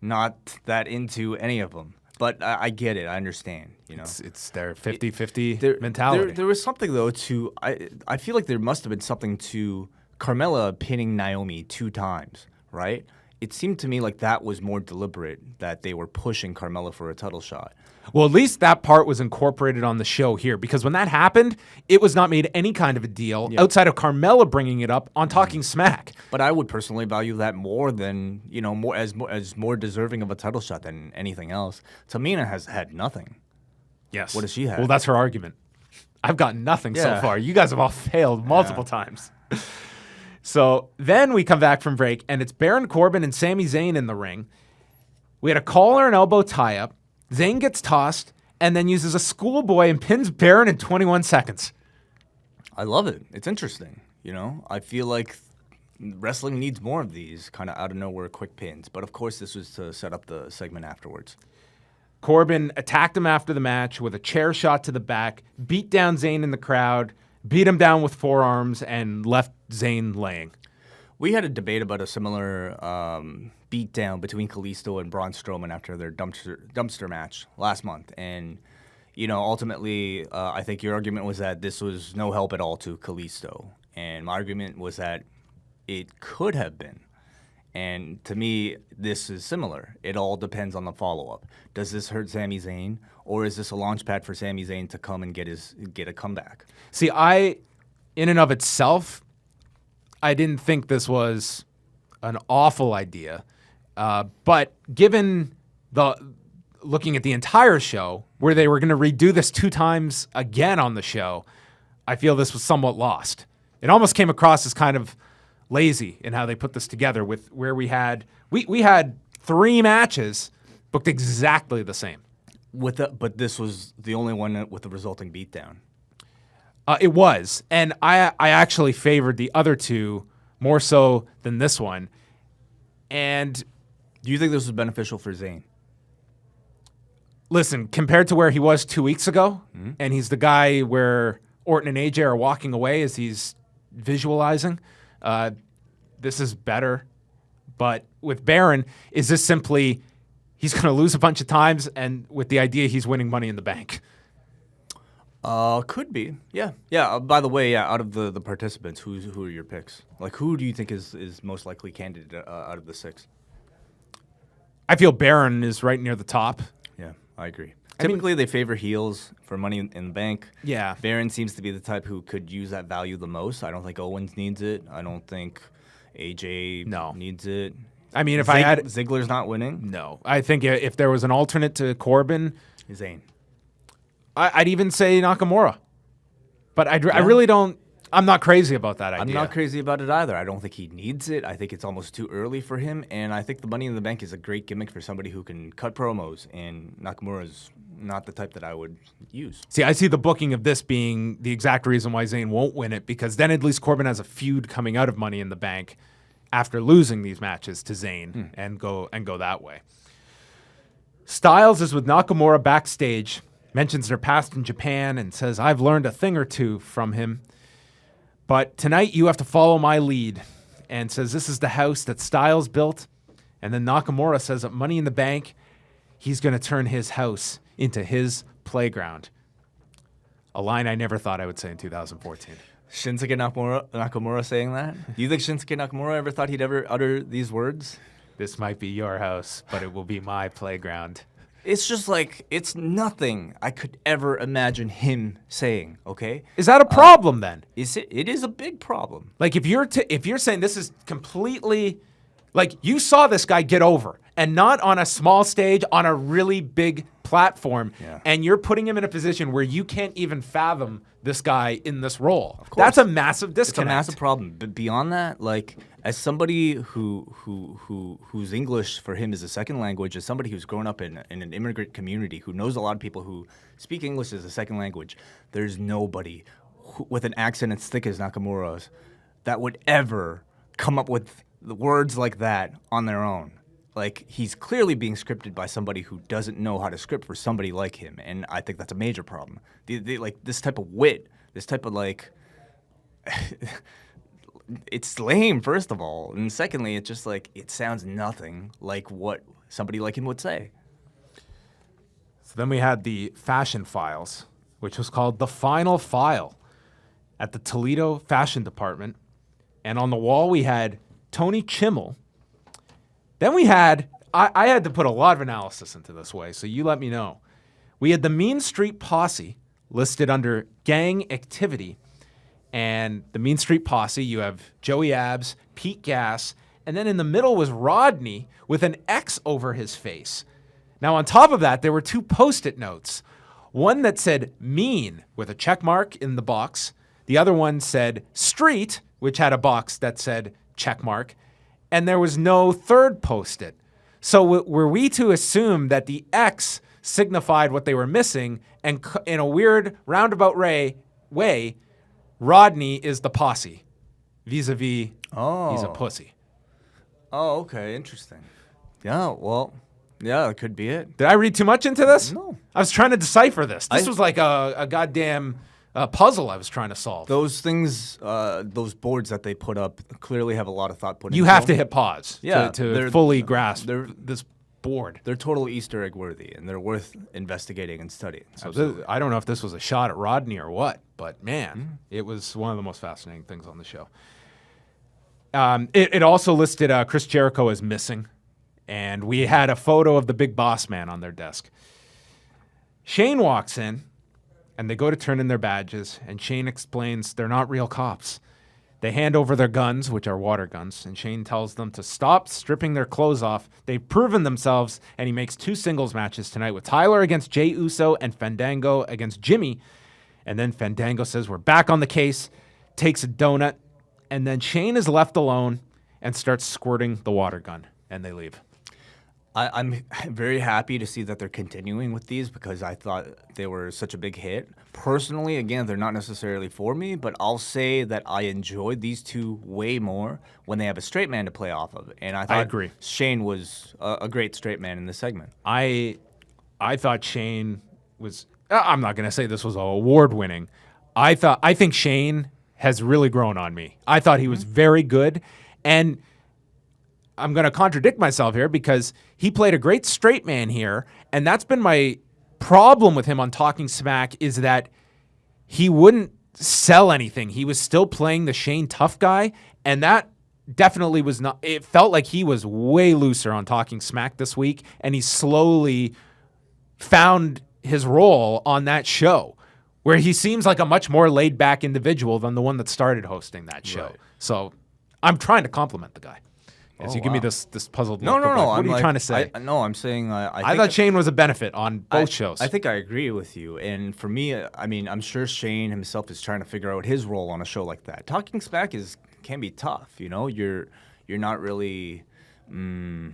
not that into any of them. But I get it. I understand. You know, it's their 50-50 mentality. There was something though to I feel like there must have been something to Carmella pinning Naomi 2 times, right? It seemed to me like that was more deliberate, that they were pushing Carmella for a title shot. Well, at least that part was incorporated on the show here, because when that happened, it was not made any kind of a deal outside of Carmella bringing it up on Talking Smack. But I would personally value that more than, as more deserving of a title shot than anything else. Tamina has had nothing. Yes. What does she have? Well, that's her argument. I've gotten nothing so far. You guys have all failed multiple times. So then we come back from break, and it's Baron Corbin and Sami Zayn in the ring. We had a collar and elbow tie-up. Zayn gets tossed and then uses a schoolboy and pins Baron in 21 seconds. I love it. It's interesting. I feel like wrestling needs more of these kind of out of nowhere quick pins. But of course, this was to set up the segment afterwards. Corbin attacked him after the match with a chair shot to the back, beat down Zayn in the crowd, beat him down with forearms, and left Zayn laying. We had a debate about a similar beatdown between Kalisto and Braun Strowman after their dumpster match last month. And, ultimately, I think your argument was that this was no help at all to Kalisto. And my argument was that it could have been. And to me, this is similar. It all depends on the follow-up. Does this hurt Sami Zayn, or is this a launch pad for Sami Zayn to come and get a comeback? See, in and of itself, I didn't think this was an awful idea. But given looking at the entire show, where they were going to redo this 2 times again on the show, I feel this was somewhat lost. It almost came across as kind of lazy in how they put this together, with where we had 3 matches booked exactly the same. But this was the only one with the resulting beatdown. It was, and I actually favored the other 2 more so than this one. And do you think this was beneficial for Zayn? Listen, compared to where he was 2 weeks ago, and he's the guy where Orton and AJ are walking away as he's visualizing, this is better. But with Baron, is this simply he's going to lose a bunch of times, and with the idea he's winning Money in the Bank? Could be. Yeah. By the way, out of the participants, who are your picks? Like, who do you think is most likely candidate out of the 6? I feel Baron is right near the top. Yeah, I agree. Typically, they favor heels for Money in the Bank. Yeah. Baron seems to be the type who could use that value the most. I don't think Owens needs it. I don't think AJ needs it. I mean, if I had Ziggler's not winning. No, I think if there was an alternate to Corbin, Zayn. I'd even say Nakamura. But I really don't. I'm not crazy about that idea. I'm not crazy about it either. I don't think he needs it. I think it's almost too early for him. And I think the Money in the Bank is a great gimmick for somebody who can cut promos. And Nakamura's not the type that I would use. See, I see the booking of this being the exact reason why Zayn won't win it, because then at least Corbin has a feud coming out of Money in the Bank after losing these matches to Zayn and go that way. Styles is with Nakamura backstage, mentions their past in Japan, and says, I've learned a thing or two from him. But tonight you have to follow my lead, and says this is the house that Styles built. And then Nakamura says at Money in the Bank, he's going to turn his house into his playground. A line I never thought I would say in 2014. Shinsuke Nakamura saying that? Do you think Shinsuke Nakamura ever thought he'd ever utter these words? This might be your house, but it will be my playground. It's just like, it's nothing I could ever imagine him saying, okay? Is that a problem then? It is a big problem. Like if you're saying this is completely, like you saw this guy get over and not on a small stage, on a really big platform. Yeah. And you're putting him in a position where you can't even fathom this guy in this role. Of course. That's a massive disconnect. It's a massive problem. But beyond that, like, as somebody whose English for him is a second language, as somebody who's grown up in an immigrant community, who knows a lot of people who speak English as a second language, there's nobody with an accent as thick as Nakamura's that would ever come up with the words like that on their own. Like, he's clearly being scripted by somebody who doesn't know how to script for somebody like him, and I think that's a major problem. Like, this type of wit, this type of, like, it's lame, first of all, and secondly, it's just, like, it sounds nothing like what somebody like him would say. So then we had the Fashion Files, which was called The Final File at the Toledo Fashion Department, and on the wall we had Tony Chimmel. Then we had, I had to put a lot of analysis into this way, so you let me know. We had the Mean Street Posse listed under gang activity. And the Mean Street Posse, you have Joey Abs, Pete Gas, and then in the middle was Rodney with an X over his face. Now on top of that, there were 2 Post-it notes. One that said mean with a check mark in the box. The other one said street, which had a box that said check mark. And there was no third Post-it. So were we to assume that the X signified what they were missing, and in a weird roundabout way, Rodney is the posse, vis-a-vis he's a pussy. Oh, okay, interesting. Yeah, well, yeah, that could be it. Did I read too much into this? No. I was trying to decipher this. This was like a goddamn puzzle I was trying to solve. Those things, those boards that they put up clearly have a lot of thought put into You them. have to hit pause to fully grasp this board. They're total Easter egg worthy, and they're worth investigating and studying. I don't know if this was a shot at Rodney or what, but man, it was one of the most fascinating things on the show. It also listed Chris Jericho as missing, and we had a photo of the Big Boss Man on their desk. Shane walks in, and they go to turn in their badges, and Shane explains they're not real cops. They hand over their guns, which are water guns, and Shane tells them to stop stripping their clothes off. They've proven themselves, and he makes 2 singles matches tonight with Tyler against Jey Uso and Fandango against Jimmy. And then Fandango says, we're back on the case, takes a donut, and then Shane is left alone and starts squirting the water gun, and they leave. I'm very happy to see that they're continuing with these because I thought they were such a big hit. Personally, again, they're not necessarily for me, but I'll say that I enjoyed these 2 way more when they have a straight man to play off of. And I agree. Shane was a great straight man in this segment. I thought Shane was, I'm not going to say this was award-winning. I think Shane has really grown on me. I thought he was very good, and I'm going to contradict myself here because he played a great straight man here, and that's been my problem with him on Talking Smack is that he wouldn't sell anything. He was still playing the Shane tough guy, and that definitely was not – it felt like he was way looser on Talking Smack this week, and he slowly found his role on that show where he seems like a much more laid-back individual than the one that started hosting that show. Right. So I'm trying to compliment the guy. As you give me this puzzled look. No. What are you trying to say? I'm saying I thought Shane was a benefit on both shows. I think I agree with you. And for me, I mean, I'm sure Shane himself is trying to figure out his role on a show like that. Talking Smack can be tough. You know, you're not really given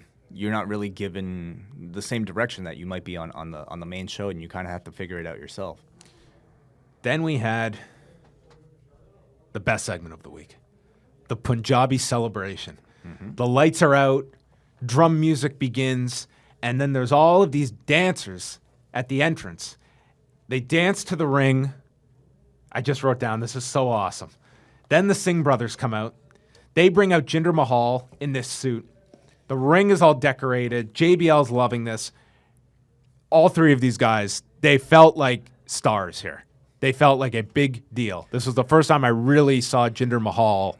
the same direction that you might be on the main show, and you kind of have to figure it out yourself. Then we had the best segment of the week, the Punjabi Celebration. The lights are out, drum music begins, and then there's all of these dancers at the entrance. They dance to the ring. I just wrote down, this is so awesome. Then the Singh brothers come out. They bring out Jinder Mahal in this suit. The ring is all decorated. JBL's loving this. All 3 of these guys, they felt like stars here. They felt like a big deal. This was the first time I really saw Jinder Mahal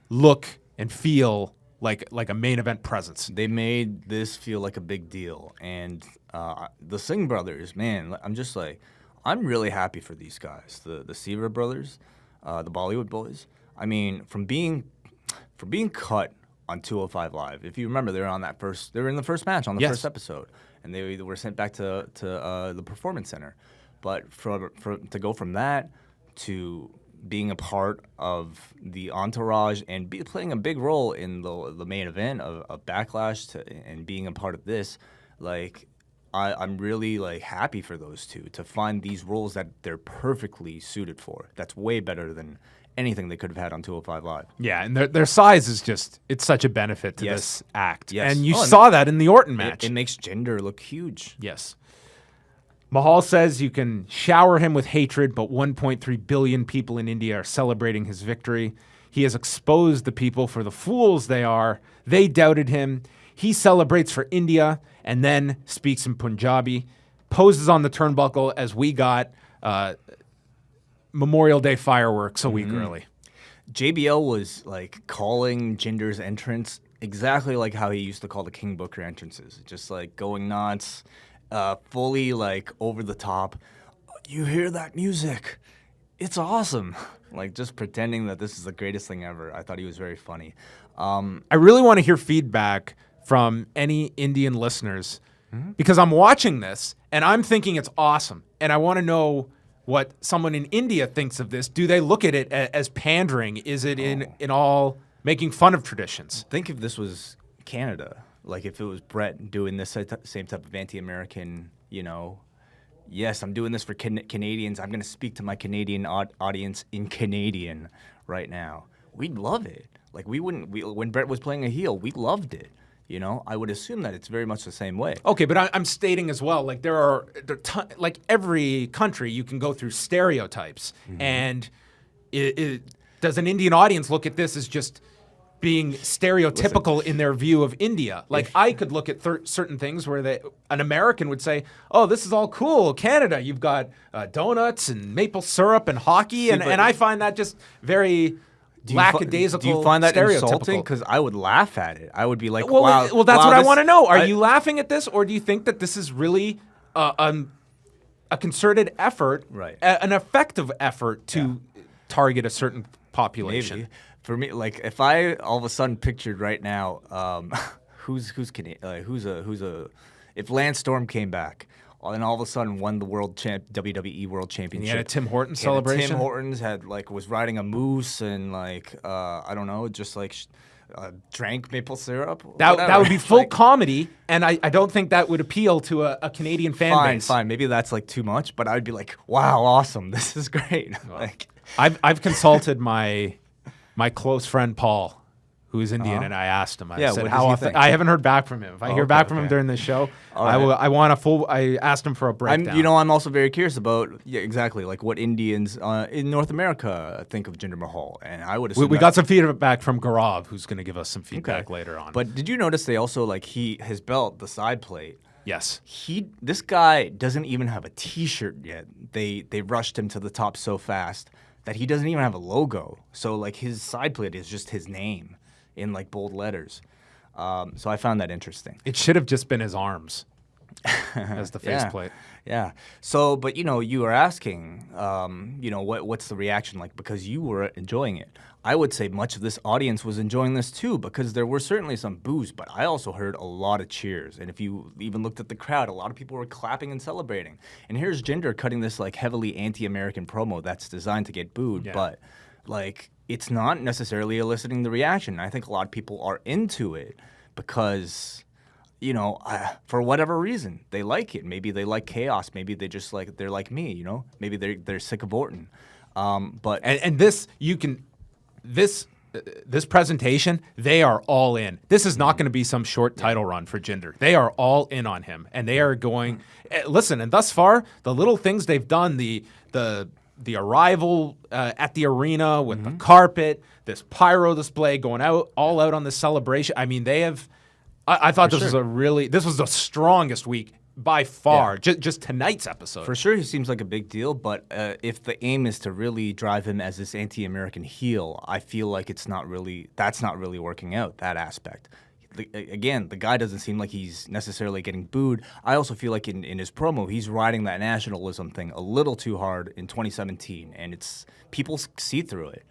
look and feel like a main event presence. They made this feel like a big deal. And the Singh brothers, man, I'm really happy for these guys. The Seaver brothers, the Bollywood boys. I mean, from being cut on 205 Live. If you remember, they were in the first match on the first episode, and they were sent back to the Performance Center. But to go from that to being a part of the entourage and playing a big role in the main event of Backlash and being a part of this, like, I'm really like happy for those two to find these roles that they're perfectly suited for. That's way better than anything they could have had on 205 Live. Yeah, and their size is it's such a benefit to this act. Yes. And you saw that in the Orton match. It makes Jinder look huge. Yes. Mahal says you can shower him with hatred, but 1.3 billion people in India are celebrating his victory. He has exposed the people for the fools they are. They doubted him. He celebrates for India and then speaks in Punjabi, poses on the turnbuckle as we got Memorial Day fireworks a week early. JBL was like calling Jinder's entrance exactly like how he used to call the King Booker entrances, just like going nuts. Fully like over the top. You hear that music? It's awesome. Like just pretending that this is the greatest thing ever. I thought he was very funny. I really want to hear feedback from any Indian listeners because I'm watching this and I'm thinking it's awesome. And I want to know what someone in India thinks of this. Do they look at it as pandering? Is it in all making fun of traditions? Think if this was Canada. Like if it was Brett doing this same type of anti-American, yes, I'm doing this for Canadians. I'm going to speak to my Canadian audience in Canadian right now. We'd love it. Like when Brett was playing a heel, we loved it. I would assume that it's very much the same way. Okay, but I'm stating as well, like like every country, you can go through stereotypes. And does an Indian audience look at this as just being stereotypical in their view of India? Like I could look at certain things where an American would say, "Oh, this is all cool. Canada, you've got donuts and maple syrup and hockey," and I find that just very lackadaisical. Do you find that stereotypical. Insulting? Because I would laugh at it. I would be like, well, "Wow." Well, that's wow, what I want to know. Are you laughing at this, or do you think that this is really a concerted effort, right? An effective effort to target a certain population? Maybe. For me, like if I all of a sudden pictured right now, who's if Lance Storm came back and all of a sudden won the WWE World Championship, and he had a Tim Hortons celebration. Tim Hortons was riding a moose and I don't know, just drank maple syrup. That would be full comedy, and I don't think that would appeal to a Canadian fan base. Fine, maybe that's too much, but I'd be like, wow, awesome, this is great. Well, I've consulted my close friend Paul, who is Indian, and I asked him. I said, "How often?" I haven't heard back from him. If I hear back from him during this show, I want a full. I asked him for a breakdown. I'm also very curious about exactly like what Indians in North America think of Jinder Mahal, and I would assume we got some feedback from Gaurav, who's going to give us some feedback later on. But did you notice they also his belt, the side plate? Yes. This guy doesn't even have a T-shirt yet. They rushed him to the top so fast that he doesn't even have a logo. So his side plate is just his name in bold letters. So I found that interesting. It should have just been his arms as the faceplate. Yeah. So, but you were asking, what's the reaction like because you were enjoying it. I would say much of this audience was enjoying this too because there were certainly some boos, but I also heard a lot of cheers. And if you even looked at the crowd, a lot of people were clapping and celebrating. And here's Jinder cutting this heavily anti-American promo that's designed to get booed, but it's not necessarily eliciting the reaction. I think a lot of people are into it because, for whatever reason, they like it. Maybe they like chaos. Maybe they just they're like me, Maybe they're sick of Orton. But this presentation, they are all in. This is not going to be some short title run for Jinder. They are all in on him, and they are going. Listen, and thus far, the little things they've done, the arrival at the arena with the carpet, this pyro display going all out on the celebration. I mean, they have. I thought this was the strongest week by far. Just tonight's episode. For sure, he seems like a big deal. But if the aim is to really drive him as this anti-American heel, I feel like that's not really working out, that aspect. Again, the guy doesn't seem like he's necessarily getting booed. I also feel like in his promo, he's riding that nationalism thing a little too hard in 2017, and people see through it.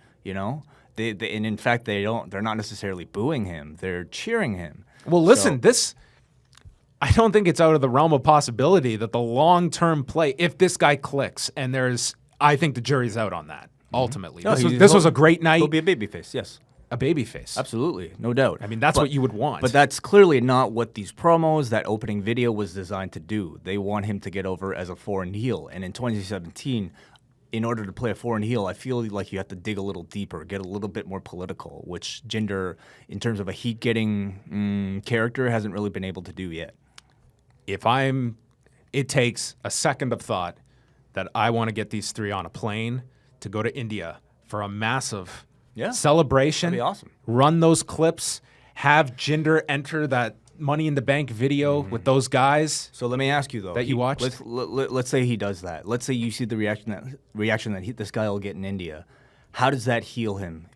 And in fact, they're not necessarily booing him; they're cheering him. Well, listen, I don't think it's out of the realm of possibility that the long-term play, if this guy clicks, and I think the jury's out on that. Ultimately, No, this was a great night. He'll be a babyface, yes. A babyface. Absolutely, no doubt. I mean, that's what you would want. But that's clearly not what these promos, that opening video was designed to do. They want him to get over as a foreign heel. And in 2017, in order to play a foreign heel, I feel like you have to dig a little deeper, get a little bit more political, which Jinder, in terms of a heat-getting character, hasn't really been able to do yet. It takes a second of thought that I want to get these three on a plane to go to India for a massive celebration. That'd be awesome. Run those clips, have Jinder enter that Money in the Bank video with those guys. So let me ask you though, that you watched. Let's say he does that. Let's say you see the reaction that this guy will get in India. How does that heal him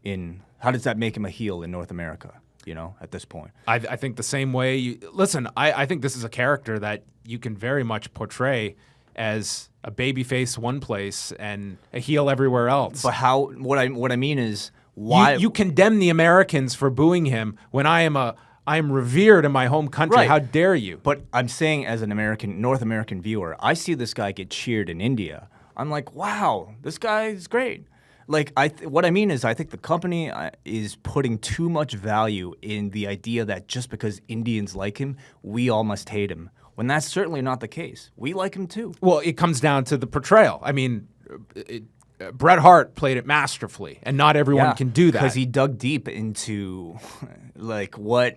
How does that make him a heel in North America? You know, at this point, I think the same way. I think this is a character that you can very much portray as a babyface one place and a heel everywhere else. But what I mean is, why you condemn the Americans for booing him when I am revered in my home country. Right. How dare you? But I'm saying, as an North American viewer, I see this guy get cheered in India. I'm like, wow, this guy is great. Like, what I mean is, I think the company is putting too much value in the idea that just because Indians like him, we all must hate him. When that's certainly not the case. We like him too. Well, it comes down to the portrayal. I mean, Bret Hart played it masterfully, and not everyone can do that. Because he dug deep into like what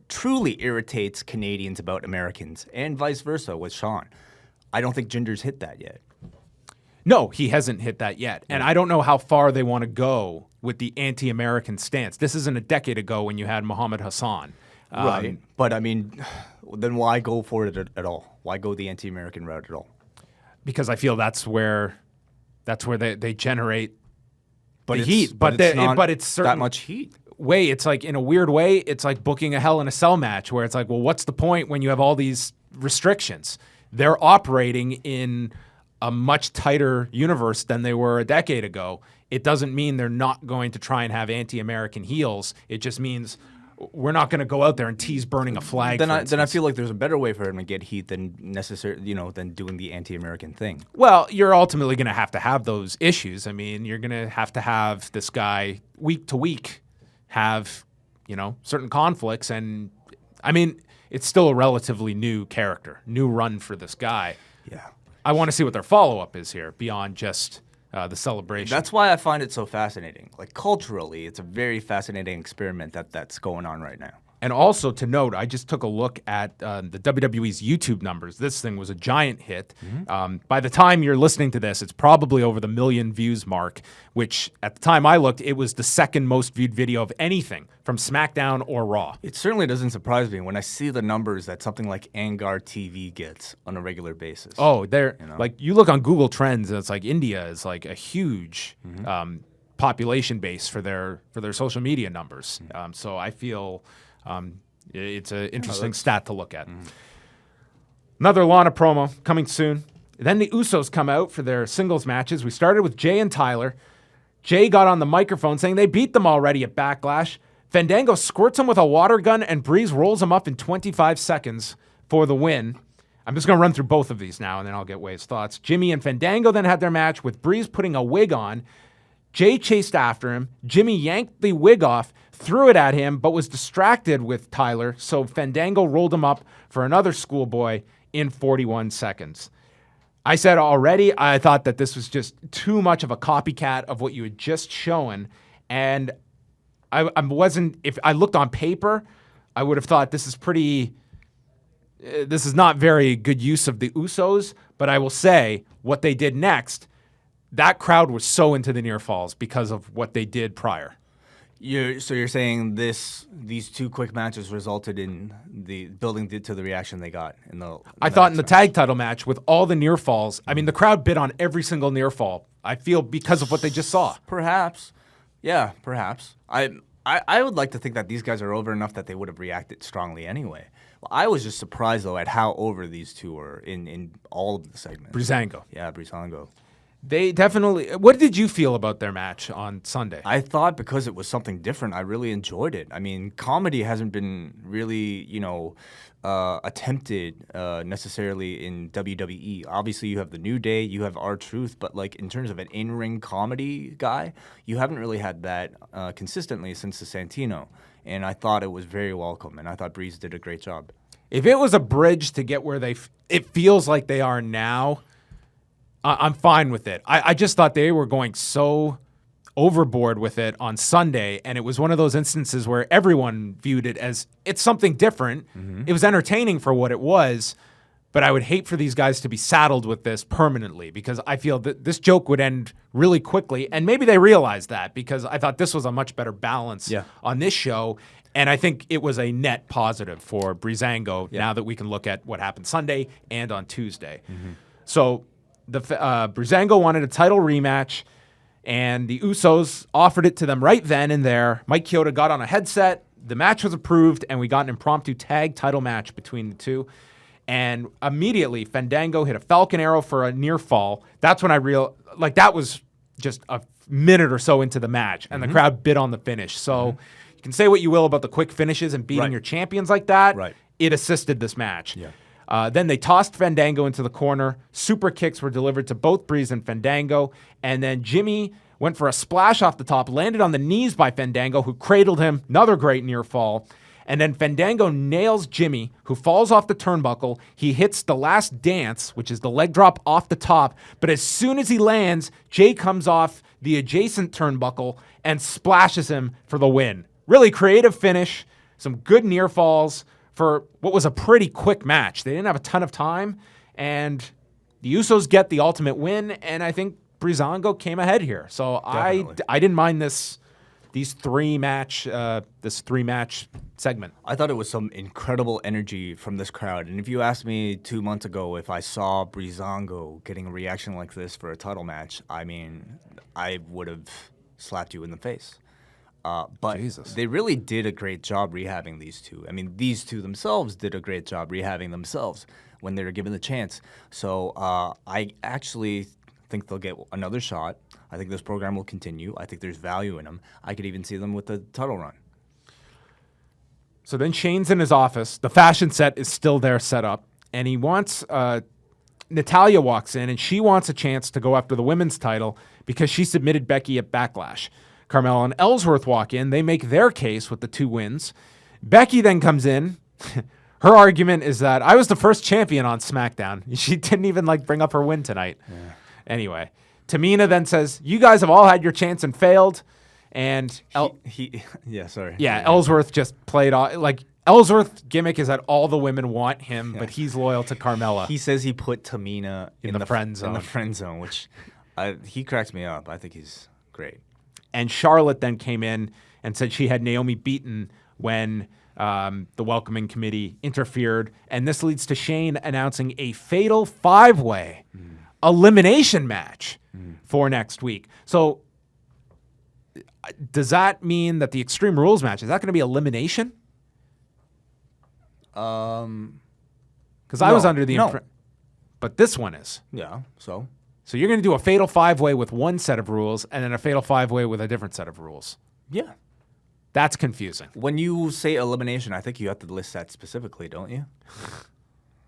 truly irritates Canadians about Americans, and vice versa with Sean. I don't think Jinder's hit that yet. No, he hasn't hit that yet. And I don't know how far they want to go with the anti-American stance. This isn't a decade ago when you had Muhammad Hassan. Right. But, I mean, then why go for it at all? Why go the anti-American route at all? Because I feel that's where they generate the heat. But it's certain that much heat. Way. It's like, in a weird way, it's like booking a Hell in a Cell match where it's like, well, what's the point when you have all these restrictions? They're operating in a much tighter universe than they were a decade ago. It doesn't mean they're not going to try and have anti-American heels. It just means we're not going to go out there and tease burning a flag. Then I feel like there's a better way for him to get heat than than doing the anti-American thing. Well, you're ultimately going to have those issues. I mean, you're going to have this guy week to week have, certain conflicts. And I mean, it's still a relatively new character, new run for this guy. Yeah. I want to see what their follow-up is here beyond just the celebration. That's why I find it so fascinating. Like, culturally, it's a very fascinating experiment that's going on right now. And also to note, I just took a look at the WWE's YouTube numbers. This thing was a giant hit. By the time you're listening to this, it's probably over the 1 million views mark, which at the time I looked, it was the second most viewed video of anything from SmackDown or Raw. It certainly doesn't surprise me when I see the numbers that something like Angar TV gets on a regular basis. Oh, like you look on Google Trends, and it's like India is like a huge population base for their social media numbers. So I feel it's an interesting stat to look at. Another Lana promo coming soon. Then the Usos come out for their singles matches. We started with Jay and Tyler. Jay got on the microphone saying they beat them already at Backlash. Fandango squirts him with a water gun, and Breeze rolls him up in 25 seconds for the win. I'm just going to run through both of these now, and then I'll get Wai's thoughts. Jimmy and Fandango then had their match with Breeze putting a wig on. Jay chased after him. Jimmy yanked the wig off, threw it at him, but was distracted with Tyler, so Fandango rolled him up for another schoolboy in 41 seconds. I said already, I thought that this was just too much of a copycat of what you had just shown, and if I looked on paper, I would have thought this is not very good use of the Usos, but I will say what they did next, that crowd was so into the near falls because of what they did prior. So you're saying these two quick matches resulted in the building to the reaction they got in the. I thought in the tag title match with all the near falls, I mean the crowd bid on every single near fall. I feel because of what they just saw. Perhaps, yeah, perhaps. I would like to think that these guys are over enough that they would have reacted strongly anyway. I was just surprised though at how over these two were in all of the segments. Breezango. Yeah, Breezango. They definitely. What did you feel about their match on Sunday? I thought because it was something different, I really enjoyed it. I mean, comedy hasn't been really, attempted necessarily in WWE. Obviously, you have the New Day, you have R-Truth, but like in terms of an in-ring comedy guy, you haven't really had that consistently since the Santino. And I thought it was very welcome, and I thought Breeze did a great job. If it was a bridge to get where it feels like they are now, I'm fine with it. I just thought they were going so overboard with it on Sunday, and it was one of those instances where everyone viewed it as it's something different. Mm-hmm. It was entertaining for what it was, but I would hate for these guys to be saddled with this permanently because I feel that this joke would end really quickly, and maybe they realized that because I thought this was a much better balance on this show. And I think it was a net positive for Breezango now that we can look at what happened Sunday and on Tuesday. Mm-hmm. So the Breezango wanted a title rematch, and the Usos offered it to them right then and there. Mike Chioda got on a headset. The match was approved, and we got an impromptu tag title match between the two. And immediately, Fandango hit a Falcon Arrow for a near fall. That's when I that was just a minute or so into the match, and the crowd bid on the finish. So you can say what you will about the quick finishes and beating your champions like that. Right. It assisted this match. Yeah. Then they tossed Fandango into the corner. Super kicks were delivered to both Breeze and Fandango. And then Jimmy went for a splash off the top, landed on the knees by Fandango, who cradled him. Another great near fall. And then Fandango nails Jimmy, who falls off the turnbuckle. He hits the last dance, which is the leg drop off the top. But as soon as he lands, Jay comes off the adjacent turnbuckle and splashes him for the win. Really creative finish, some good near falls for what was a pretty quick match. They didn't have a ton of time, and the Usos get the ultimate win, and I think Breezango came ahead here. So I didn't mind this three-match segment. I thought it was some incredible energy from this crowd, and if you asked me 2 months ago if I saw Breezango getting a reaction like this for a title match, I mean, I would have slapped you in the face. But they really did a great job rehabbing these two. I mean, these two themselves did a great job rehabbing themselves when they were given the chance. So I actually think they'll get another shot. I think this program will continue. I think there's value in them. I could even see them with the title run. So then Shane's in his office. The fashion set is still there set up. And he wants Natalya walks in, and she wants a chance to go after the women's title because she submitted Becky at Backlash. Carmella and Ellsworth walk in. They make their case with the 2 wins. Becky then comes in. Her argument is that I was the first champion on SmackDown. She didn't even bring up her win tonight. Yeah. Anyway, Tamina then says, you guys have all had your chance and failed. And Ellsworth just played off. Ellsworth's gimmick is that all the women want him, but he's loyal to Carmella. He says he put Tamina in the friend zone. In the friend zone, which he cracks me up. I think he's great. And Charlotte then came in and said she had Naomi beaten when the welcoming committee interfered. And this leads to Shane announcing a fatal 5-way elimination match for next week. So does that mean that the Extreme Rules match, is that going to be elimination? Because I was under the impression. But this one is. Yeah, so you're going to do a fatal 5-way with one set of rules and then a fatal 5-way with a different set of rules. Yeah. That's confusing. When you say elimination, I think you have to list that specifically, don't you?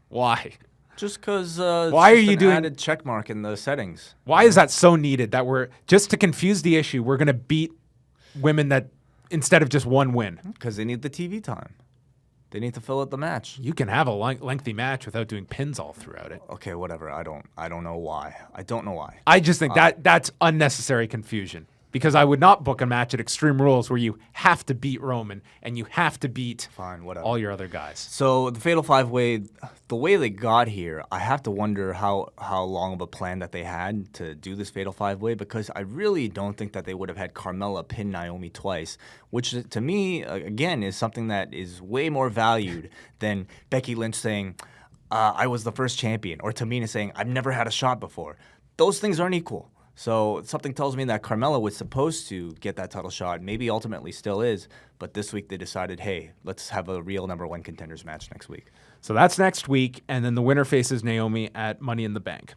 Why? Just because why are you doing added check mark in the settings? Why is that so needed that we're just to confuse the issue, we're going to beat women that instead of just one win? Because they need the TV time. They need to fill out the match. You can have a lengthy match without doing pins all throughout it. Okay, whatever. I don't know why. I don't know why. I just think that's unnecessary confusion because I would not book a match at Extreme Rules where you have to beat Roman and you have to beat all your other guys. So the Fatal 5-Way, the way they got here, I have to wonder how long of a plan that they had to do this Fatal 5-Way because I really don't think that they would have had Carmella pin Naomi twice, which to me, again, is something that is way more valued than Becky Lynch saying, I was the first champion, or Tamina saying, I've never had a shot before. Those things aren't equal. So something tells me that Carmella was supposed to get that title shot, maybe ultimately still is, but this week they decided, hey, let's have a real #1 contenders match next week. So that's next week, and then the winner faces Naomi at Money in the Bank.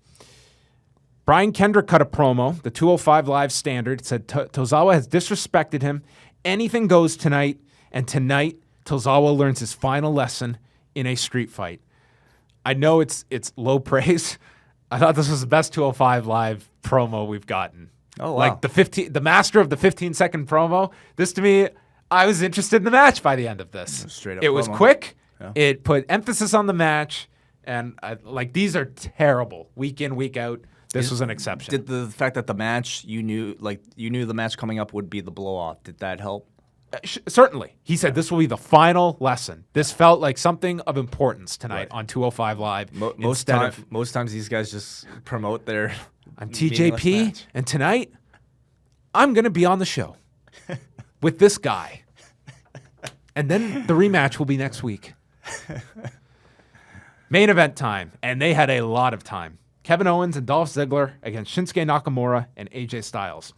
Brian Kendrick cut a promo, the 205 Live standard. It said Tozawa has disrespected him. Anything goes tonight, and tonight Tozawa learns his final lesson in a street fight. I know it's low praise. I thought this was the best 205 Live promo we've gotten. Oh, wow. Like the master of the 15-second promo. This, to me, I was interested in the match by the end of this. Straight up It was promo. quick. Yeah. It put emphasis on the match. And these are terrible. Week in, week out. This was an exception. Did the fact that the match, you knew the match coming up would be the blow-off, did that help? Certainly. He said this will be the final lesson. This felt like something of importance tonight on 205 Live. Most times these guys just promote their I'm meaningless TJP, match. and tonight I'm going to be on the show with this guy. And then the rematch will be next week. Main event time, and they had a lot of time. Kevin Owens and Dolph Ziggler against Shinsuke Nakamura and AJ Styles.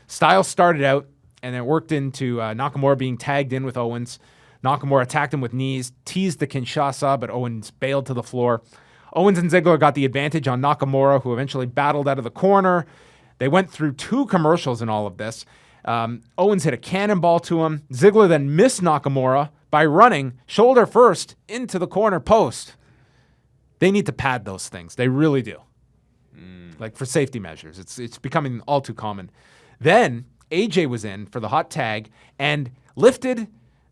Styles started out, and it worked into Nakamura being tagged in with Owens. Nakamura attacked him with knees, teased the Kinshasa, but Owens bailed to the floor. Owens and Ziggler got the advantage on Nakamura, who eventually battled out of the corner. They went through 2 commercials in all of this. Owens hit a cannonball to him. Ziggler then missed Nakamura by running shoulder first into the corner post. They need to pad those things. They really do. Like for safety measures. It's becoming all too common. Then AJ was in for the hot tag and lifted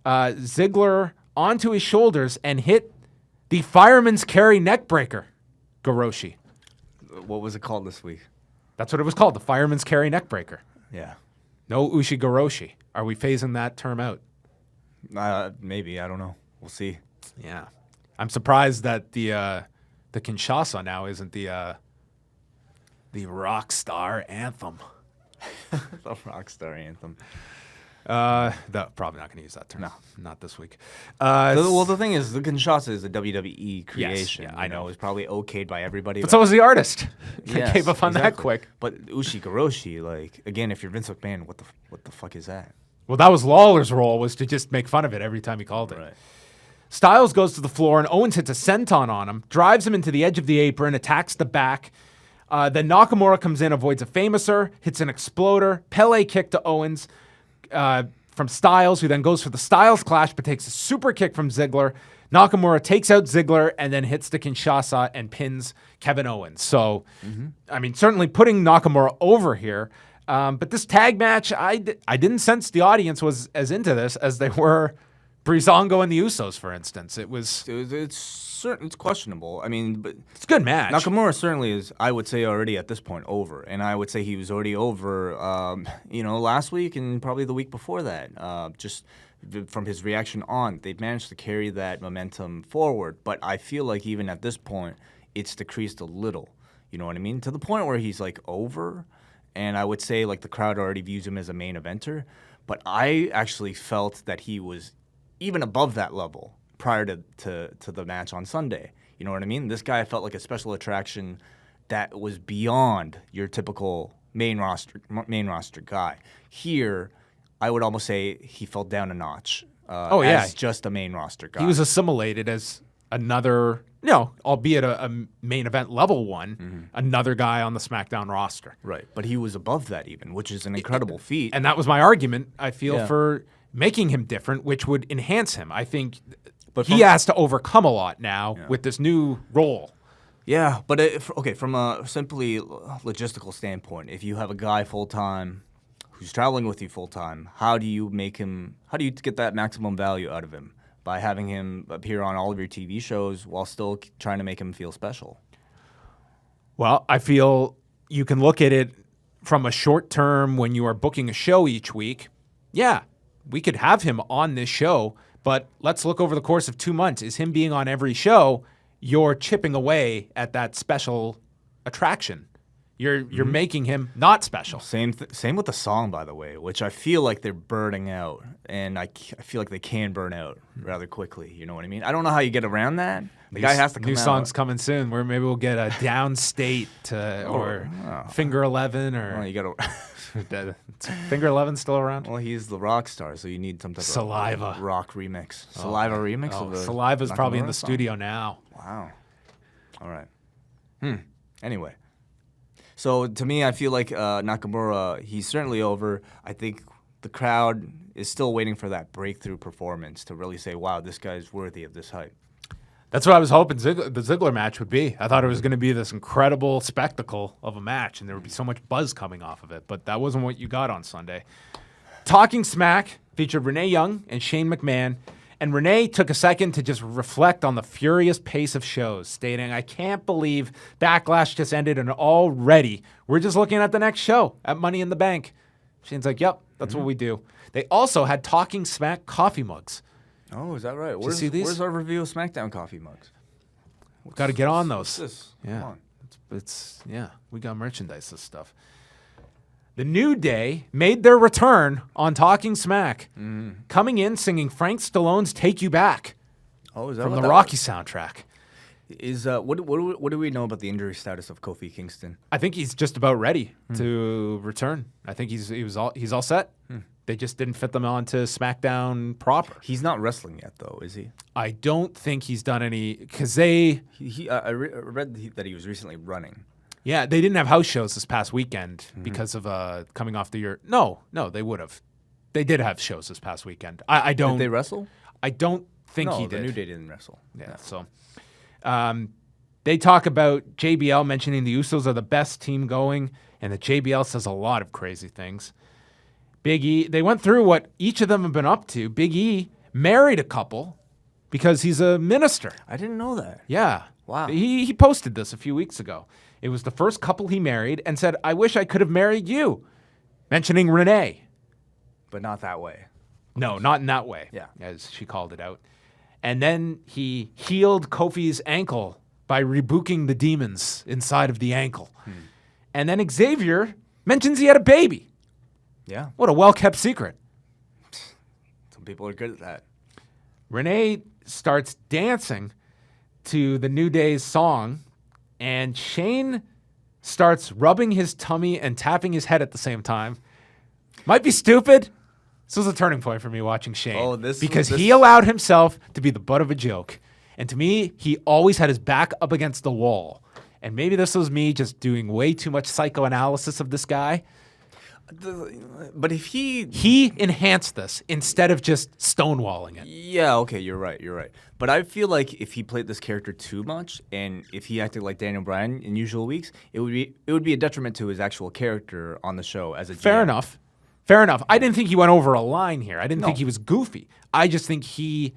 Ziggler onto his shoulders and hit the fireman's carry neck breaker, Goroshi. What was it called this week? That's what it was called, the fireman's carry neck breaker. Yeah. No Ushi Goroshi. Are we phasing that term out? Maybe, I don't know. We'll see. Yeah. I'm surprised that the Kinshasa now isn't the rock star anthem. The Rockstar Anthem. Probably not going to use that term. No, not this week. Well, the thing is, the Kinshasa is a WWE creation. yeah, I know. It's probably okayed by everybody. But so was the artist. Yes, Gave up on that exactly. quick. But Ushi Goroshi, again, if you're Vince McMahon, what the fuck is that? Well, that was Lawler's role, was to just make fun of it every time he called it. Right. Styles goes to the floor, and Owens hits a senton on him, drives him into the edge of the apron, attacks the back. Then Nakamura comes in, avoids a famouser, hits an exploder, Pele kick to Owens from Styles, who then goes for the Styles clash, but takes a super kick from Ziggler. Nakamura takes out Ziggler and then hits the Kinshasa and pins Kevin Owens. So, I mean, certainly putting Nakamura over here. But this tag match, I didn't sense the audience was as into this as they were Breezango and the Usos, for instance. It's questionable. I mean, but It's a good match. Nakamura certainly is, I would say, already at this point over, and I would say he was already over, last week and probably the week before that. Just from his reaction on, they've managed to carry that momentum forward. But I feel like even at this point, it's decreased a little. You know what I mean? To the point where he's over, and I would say the crowd already views him as a main eventer. But I actually felt that he was even above that level prior to the match on Sunday. You know what I mean? This guy felt like a special attraction that was beyond your typical main roster guy. Here, I would almost say he fell down a notch. As just a main roster guy. He was assimilated as another, albeit a main event level one, another guy on the SmackDown roster. Right, but he was above that even, which is an incredible feat. And that was my argument, I feel, for making him different, which would enhance him. I think he has to overcome a lot now with this new role. Yeah, but from a simply logistical standpoint, if you have a guy full-time who's traveling with you full-time, how do you get that maximum value out of him? By having him appear on all of your TV shows while still trying to make him feel special? Well, I feel you can look at it from a short term when you are booking a show each week. Yeah, we could have him on this show, but let's look over the course of 2 months. Is him being on every show, you're chipping away at that special attraction. You're making him not special. Same with the song, by the way, which I feel like they're burning out, and I feel like they can burn out rather quickly. You know what I mean? I don't know how you get around that. The guy has to come out. New songs coming soon, where maybe we'll get a Downstate or Finger 11 or. Well, you gotta. Finger 11 still around? Well, he's the rock star, so you need some type Saliva. of rock remix. Saliva remix. Saliva's probably in the song? studio now. Wow. All right. Anyway. So to me, I feel like Nakamura, he's certainly over. I think the crowd is still waiting for that breakthrough performance to really say, wow, this guy's worthy of this hype. That's what I was hoping the Ziggler match would be. I thought it was going to be this incredible spectacle of a match, and there would be so much buzz coming off of it, but that wasn't what you got on Sunday. Talking Smack featured Renee Young and Shane McMahon, and Renee took a second to just reflect on the furious pace of shows, stating, I can't believe Backlash just ended, and already we're just looking at the next show at Money in the Bank. Shane's like, yep, that's what we do. They also had Talking Smack coffee mugs. Oh, is that right? you see these? Where's our review of SmackDown coffee mugs? Got to get on those. What's this? Yeah. Come on. It's we got merchandise, this stuff. The New Day made their return on Talking Smack, coming in singing Frank Stallone's Take You Back Oh, is that from what the that Rocky soundtrack. Is what do we know about the injury status of Kofi Kingston? I think he's just about ready to return. I think he's all set. They just didn't fit them onto SmackDown proper. He's not wrestling yet, though, is he? I don't think he's done any because they I read that he was recently running. they didn't have house shows this past weekend because of coming off the year. No, they would have. They did have shows this past weekend. I don't. Did they wrestle? I don't think no, he the did. New Day didn't wrestle. Yeah, so they talk about JBL mentioning the Usos are the best team going, and that JBL says a lot of crazy things. Big E, they went through what each of them have been up to. Big E married a couple because he's a minister. I didn't know that. Yeah. Wow. He posted this a few weeks ago. It was the first couple he married and said, I wish I could have married you, mentioning Renee. But not that way. No, not in that way, Yeah. as she called it out. And then he healed Kofi's ankle by rebooking the demons inside of the ankle. And then Xavier mentions he had a baby. Yeah. What a well-kept secret. Some people are good at that. Renee starts dancing to the New Day's song, and Shane starts rubbing his tummy and tapping his head at the same time. Might be stupid. This was a turning point for me watching Shane. Because he allowed himself to be the butt of a joke. And to me, he always had his back up against the wall. And maybe this was me just doing way too much psychoanalysis of this guy. But if he enhanced this instead of just stonewalling it. Yeah, okay, you're right. But I feel like if he played this character too much, and if he acted like Daniel Bryan in usual weeks, it would be a detriment to his actual character on the show as a GM. Fair enough. I didn't think he went over a line here. I didn't think he was goofy. I just think he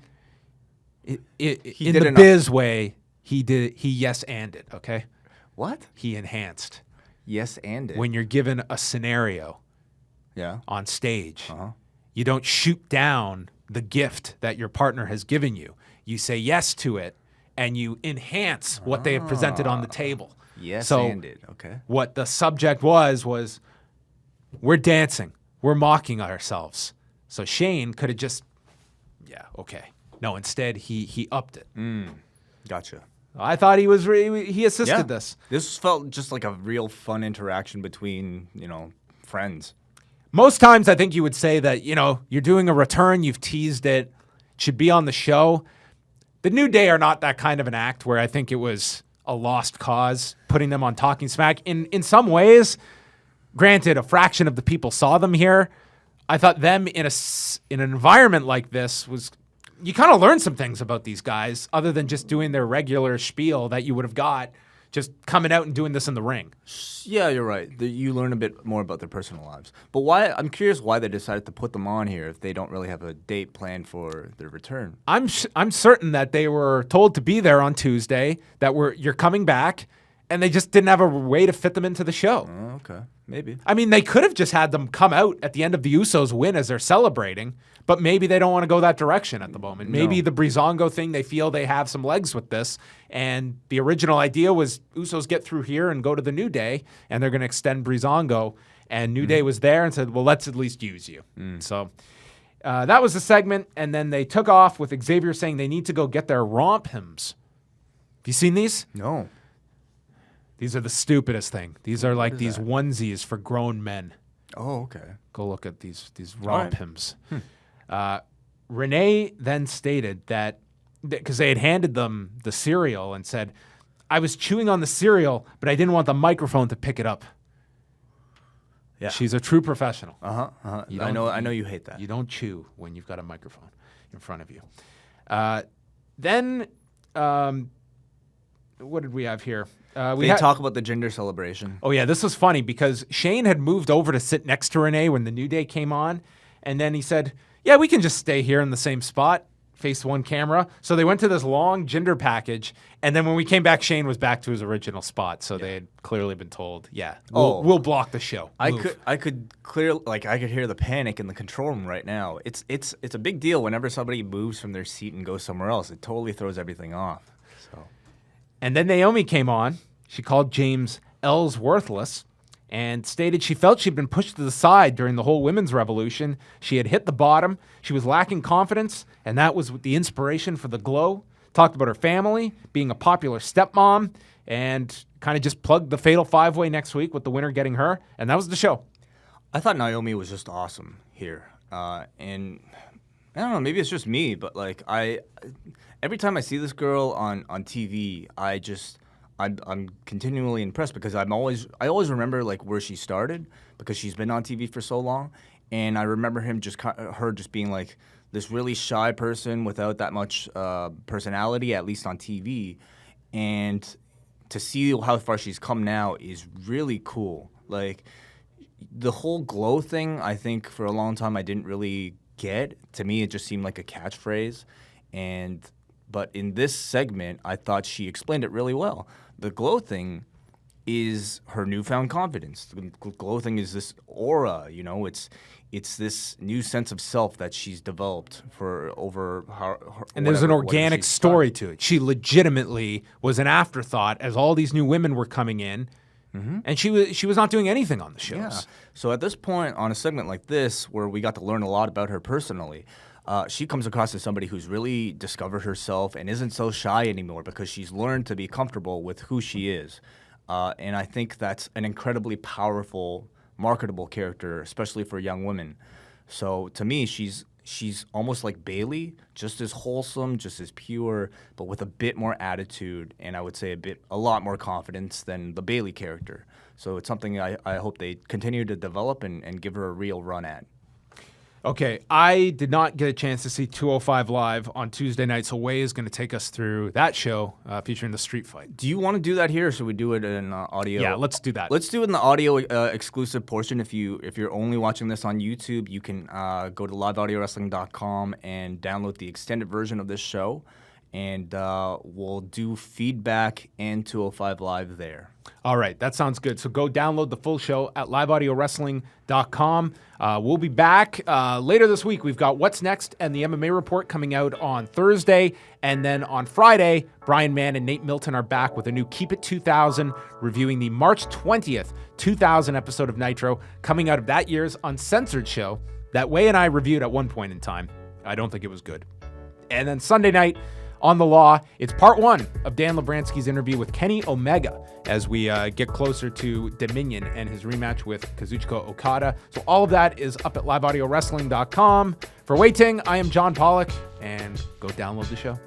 in the enough. biz way, he yes-anded, okay? What? He enhanced. Yes, and it. When you're given a scenario on stage, you don't shoot down the gift that your partner has given you. You say yes to it, and you enhance what they have presented on the table. Yes, so and it. Okay. What the subject was we're dancing. We're mocking ourselves. So Shane could have just, No, instead, he upped it. Gotcha. I thought he assisted this. This felt just like a real fun interaction between, friends. Most times I think you would say that, you're doing a return, you've teased it, should be on the show. The New Day are not that kind of an act where I think it was a lost cause, putting them on Talking Smack. In some ways, granted, a fraction of the people saw them here. I thought them in an environment like this was... You kind of learn some things about these guys other than just doing their regular spiel that you would have got just coming out and doing this in the ring. Yeah, you're right. You learn a bit more about their personal lives. But why? I'm curious why they decided to put them on here if they don't really have a date planned for their return. I'm certain that they were told to be there on Tuesday, that you're coming back, and they just didn't have a way to fit them into the show. Oh, okay. Maybe. I mean, they could have just had them come out at the end of the Usos win as they're celebrating, but maybe they don't want to go that direction at the moment. Maybe the Breezango thing, they feel they have some legs with this, and the original idea was Usos get through here and go to the New Day, and they're going to extend Breezango, and New Day was there and said, well, let's at least use you. So that was the segment, and then they took off with Xavier saying they need to go get their romp hymns. Have you seen these? No. These are the stupidest thing. These are like these that? onesies for grown men. Oh, okay. Go look at these romp hymns. Renee then stated that because they had handed them the cereal and said, I was chewing on the cereal, but I didn't want the microphone to pick it up. Yeah. She's a true professional. I know you hate that. You don't chew when you've got a microphone in front of you. Then, what did we have here? We talk about the Jinder celebration. Oh, yeah, this was funny because Shane had moved over to sit next to Renee when the New Day came on. And then he said, yeah, we can just stay here in the same spot, face one camera. So they went to this long Jinder package. And then when we came back, Shane was back to his original spot. So they had clearly been told, we'll block the show. I could hear the panic in the control room right now. It's a big deal whenever somebody moves from their seat and goes somewhere else. It totally throws everything off. So. And then Naomi came on. She called James Ellsworthless and stated she felt she'd been pushed to the side during the whole women's revolution. She had hit the bottom. She was lacking confidence, and that was the inspiration for the glow. Talked about her family, being a popular stepmom, and kind of just plugged the Fatal 5-Way next week with the winner getting her, and that was the show. I thought Naomi was just awesome here. And I don't know, maybe it's just me, but like every time I see this girl on TV, I'm continually impressed because I always remember like where she started because she's been on TV for so long, and I remember her just being like this really shy person without that much personality, at least on TV, and to see how far she's come now is really cool. Like the whole glow thing, I think for a long time I didn't really get. To me, it just seemed like a catchphrase, but in this segment, I thought she explained it really well. The glow thing is her newfound confidence. The glow thing is this aura, it's this new sense of self that she's developed for over her. And there's an organic story to it. She legitimately was an afterthought as all these new women were coming in, and she was not doing anything on the shows. Yeah. So at this point, on a segment like this, where we got to learn a lot about her personally, she comes across as somebody who's really discovered herself and isn't so shy anymore because she's learned to be comfortable with who she is. And I think that's an incredibly powerful, marketable character, especially for young women. So to me, she's almost like Bayley, just as wholesome, just as pure, but with a bit more attitude, and I would say a lot more confidence than the Bayley character. So it's something I hope they continue to develop and give her a real run at. Okay, I did not get a chance to see 205 Live on Tuesday night, so Wai is going to take us through that show featuring the street fight. Do you want to do that here, or should we do it in audio? Yeah, let's do that. Let's do it in the audio exclusive portion. If you're only watching this on YouTube, you can go to liveaudiowrestling.com and download the extended version of this show, and we'll do feedback and 205 Live there. All right, that sounds good. So go download the full show at liveaudiowrestling.com. We'll be back later this week. We've got What's Next and the MMA Report coming out on Thursday. And then on Friday, Brian Mann and Nate Milton are back with a new Keep It 2000, reviewing the March 20th, 2000 episode of Nitro, coming out of that year's Uncensored show that Wai and I reviewed at one point in time. I don't think it was good. And then Sunday night, on the Law, it's part one of Dan Labransky's interview with Kenny Omega as we get closer to Dominion and his rematch with Kazuchika Okada. So all of that is up at liveaudiowrestling.com. For Wai Ting, I am John Pollock, and go download the show.